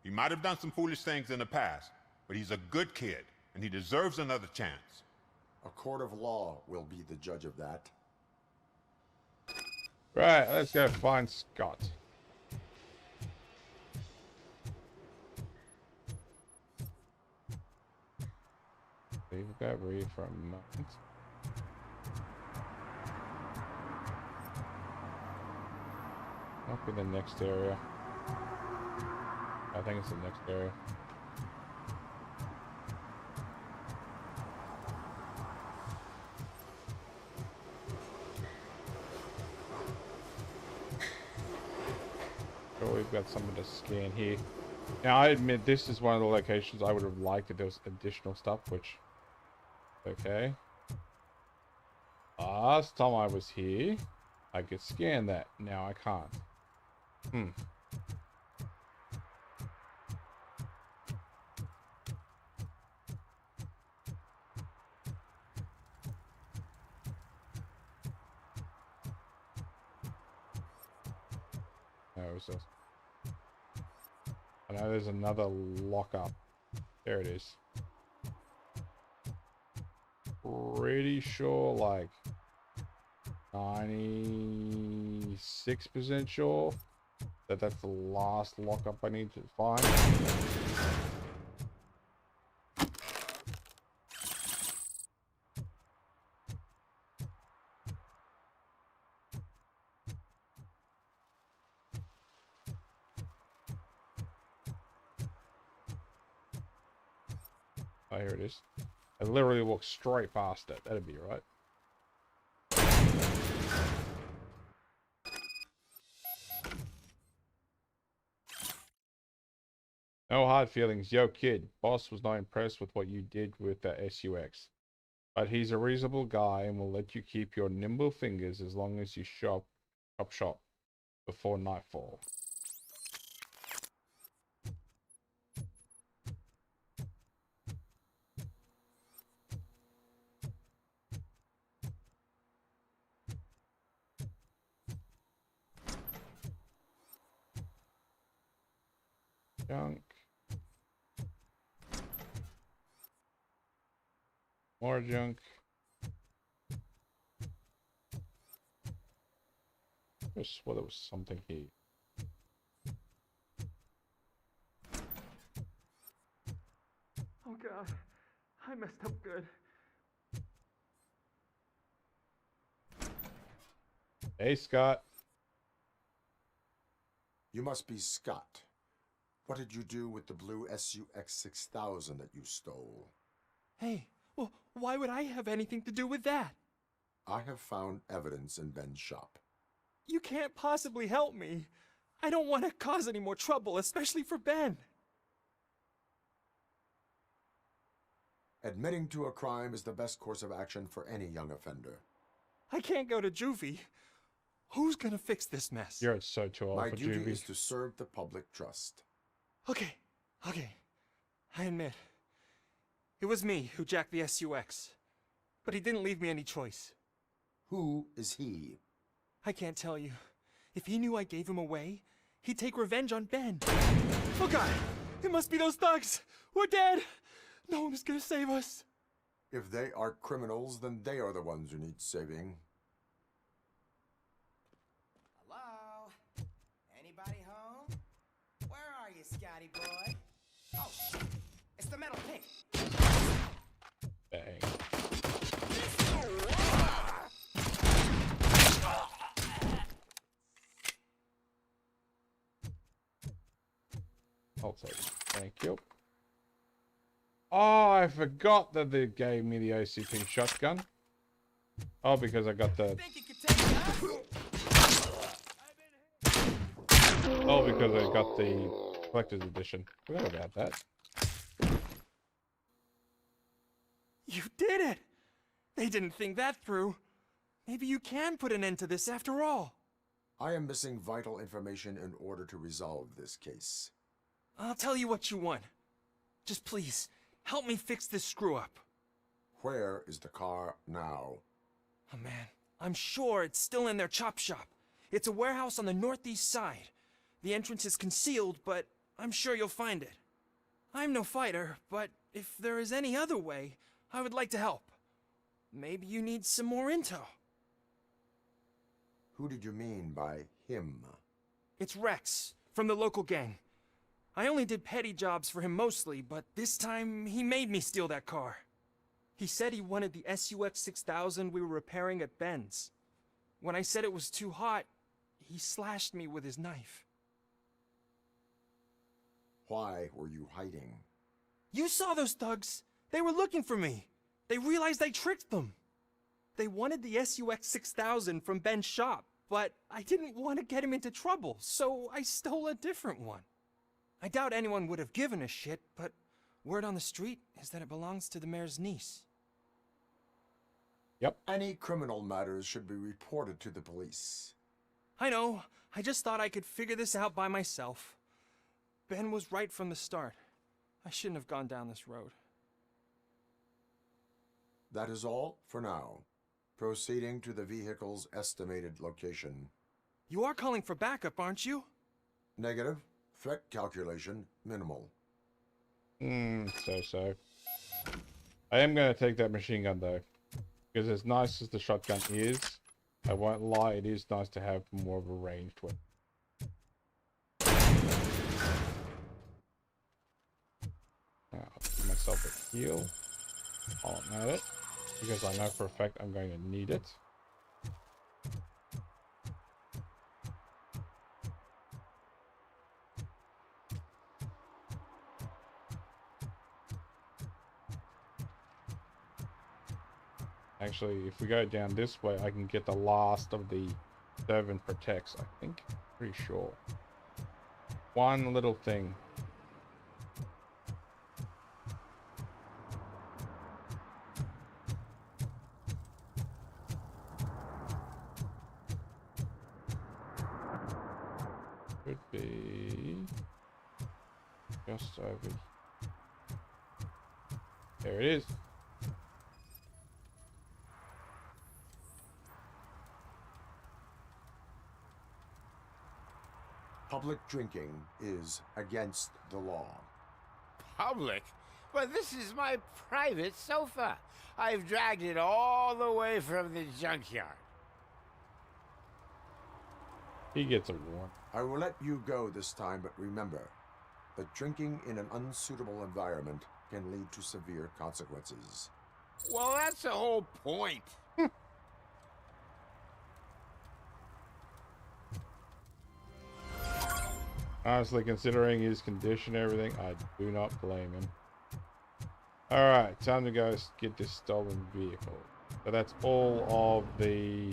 He might have done some foolish things in the past, but he's a good kid, and he deserves another chance. A court of law will be the judge of that. Right, let's go find Scott. Leave that read for a moment. Might be the next area. I think it's the next area. Oh, we've got something to scan here. Now, I admit this is one of the locations I would have liked if there was additional stuff, which... Okay. Last time I was here, I could scan that. Now I can't. I know there's another lockup. There it is. Pretty sure, like 96% sure that that's the last lockup I need to find. Oh, here it is. I literally walk straight past it. That'd be right. No hard feelings. Yo, kid. Boss was not impressed with what you did with the SUX. But he's a reasonable guy and will let you keep your nimble fingers as long as you shop before nightfall. Junk. More junk. I swear there was something here. Oh god, I messed up good. Hey, Scott. You must be Scott. What did you do with the blue SUX 6000 that you stole? Hey, well, why would I have anything to do with that? I have found evidence in Ben's shop. You can't possibly help me. I don't want to cause any more trouble, especially for Ben. Admitting to a crime is the best course of action for any young offender. I can't go to juvie. Who's gonna fix this mess? You're so too old My for duty juvie. is to serve the public trust. Okay. I admit. It was me who jacked the SUX. But he didn't leave me any choice. Who is he? I can't tell you. If he knew I gave him away, he'd take revenge on Ben. Oh god! It must be those thugs! We're dead! No one is gonna save us. If they are criminals, then they are the ones who need saving. Hello? Anybody home? Where are you, Scotty boy? Oh, it's the metal pig. Bang. I'll take it. Thank you. Oh, I forgot that they gave me the OCP shotgun. Oh, because I got the... Oh, because I got the Collector's edition. Forgot about that. You did it! They didn't think that through. Maybe you can put an end to this after all. I am missing vital information in order to resolve this case. I'll tell you what you want. Just please, help me fix this screw-up. Where is the car now? Oh man, I'm sure it's still in their chop shop. It's a warehouse on the northeast side. The entrance is concealed, but I'm sure you'll find it. I'm no fighter, but if there is any other way, I would like to help. Maybe you need some more intel. Who did you mean by him? It's Rex, from the local gang. I only did petty jobs for him mostly, but this time he made me steal that car. He said he wanted the SUX 6000 we were repairing at Ben's. When I said it was too hot, he slashed me with his knife. Why were you hiding? You saw those thugs. They were looking for me. They realized I tricked them. They wanted the SUX 6000 from Ben's shop, but I didn't want to get him into trouble, so I stole a different one. I doubt anyone would have given a shit, but word on the street is that it belongs to the mayor's niece. Yep. Any criminal matters should be reported to the police. I know. I just thought I could figure this out by myself. Ben was right from the start. I shouldn't have gone down this road. That is all for now. Proceeding to the vehicle's estimated location. You are calling for backup, aren't you? Negative. Threat calculation minimal. So. I am going to take that machine gun though. Because as nice as the shotgun is, I won't lie, it is nice to have more of a ranged weapon. Now, I'll give myself a heal while I'm at it. Because I know for a fact I'm going to need it. Actually, if we go down this way, I can get the last of the serve and protects, I think. Pretty sure. One little thing. Could be just over here. There it is. Public drinking is against the law. Public? But this is my private sofa. I've dragged it all the way from the junkyard. He gets a warrant. I will let you go this time, but remember that drinking in an unsuitable environment can lead to severe consequences. Well, that's the whole point. Honestly, considering his condition and everything, I do not blame him. Alright, time to go get this stolen vehicle. So that's all of the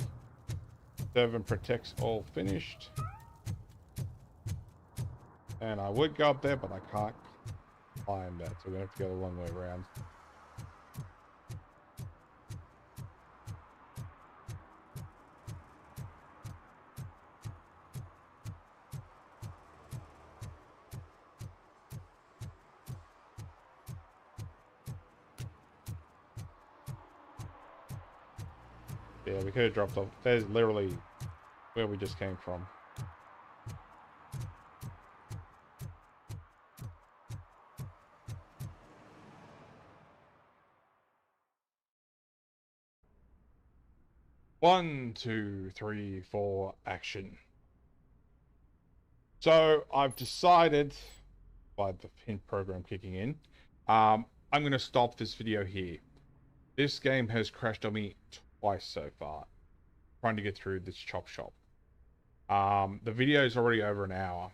serve and protects all finished. And I would go up there, but I can't climb that, so we're going to have to go the long way around. Yeah, we could have dropped off. There's literally where we just came from. One, two, three, four, action. So I've decided, by the hint program kicking in, I'm going to stop this video here. This game has crashed on me twice so far, trying to get through this chop shop. The video is already over an hour,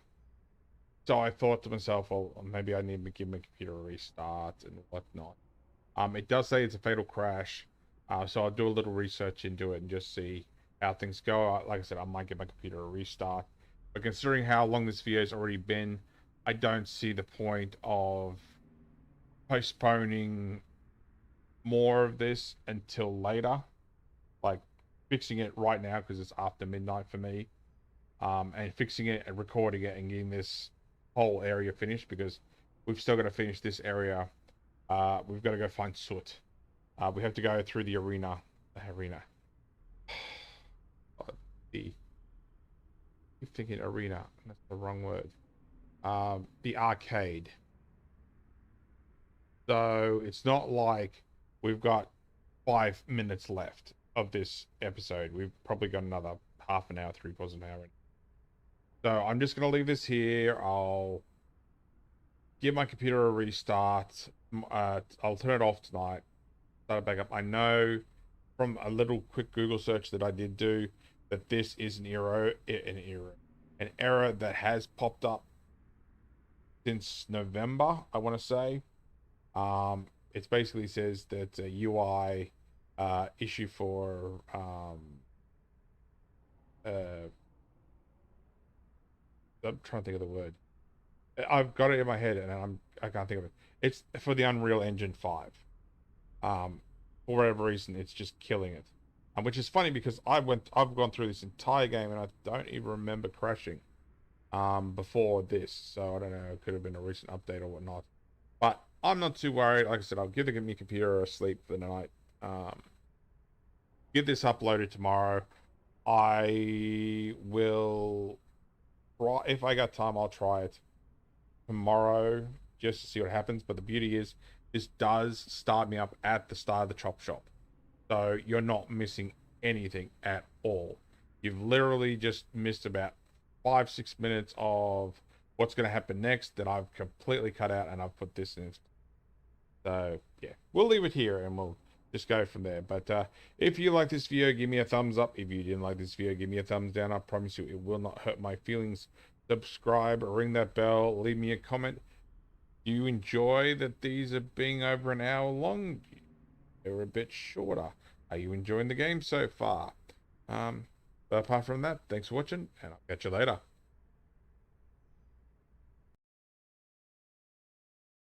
so I thought to myself, well, maybe I need to give my computer a restart and whatnot. It does say it's a fatal crash, so I'll do a little research into it and just see how things go. Like I said, I might give my computer a restart, but considering how long this video has already been, I don't see the point of postponing more of this until later, like fixing it right now because it's after midnight for me, and fixing it and recording it and getting this whole area finished, because we've still got to finish this area. We've got to go find Soot. We have to go through the arena. The keep thinking arena. That's the wrong word. The arcade. So it's not like we've got 5 minutes left of this episode. We've probably got another half an hour, 3/4 of an hour. So I'm just going to leave this here. I'll give my computer a restart. I'll turn it off tonight. Start it back up. I know from a little quick Google search that I did do that this is an error that has popped up since November, I want to say. It basically says that a UI issue for I'm trying to think of the word. I've got it in my head and I can't think of it. It's for the Unreal Engine 5. For whatever reason, it's just killing it. Which is funny because I've gone through this entire game and I don't even remember crashing before this. So I don't know, it could have been a recent update or whatnot. But I'm not too worried. Like I said, I'll give the computer a sleep for the night. Get this uploaded tomorrow. I will try, if I got time, I'll try it tomorrow just to see what happens. But the beauty is, this does start me up at the start of the chop shop. So you're not missing anything at all. You've literally just missed about 5-6 minutes of what's going to happen next that I've completely cut out, and I've put this in. So yeah, we'll leave it here and we'll just go from there. But if you like this video, give me a thumbs up. If you didn't like this video, give me a thumbs down. I promise you it will not hurt my feelings. Subscribe, ring that bell, leave me a comment. Do you enjoy that these are being over an hour long? They're a bit shorter. Are you enjoying the game so far? But apart from that, thanks for watching, and I'll catch you later.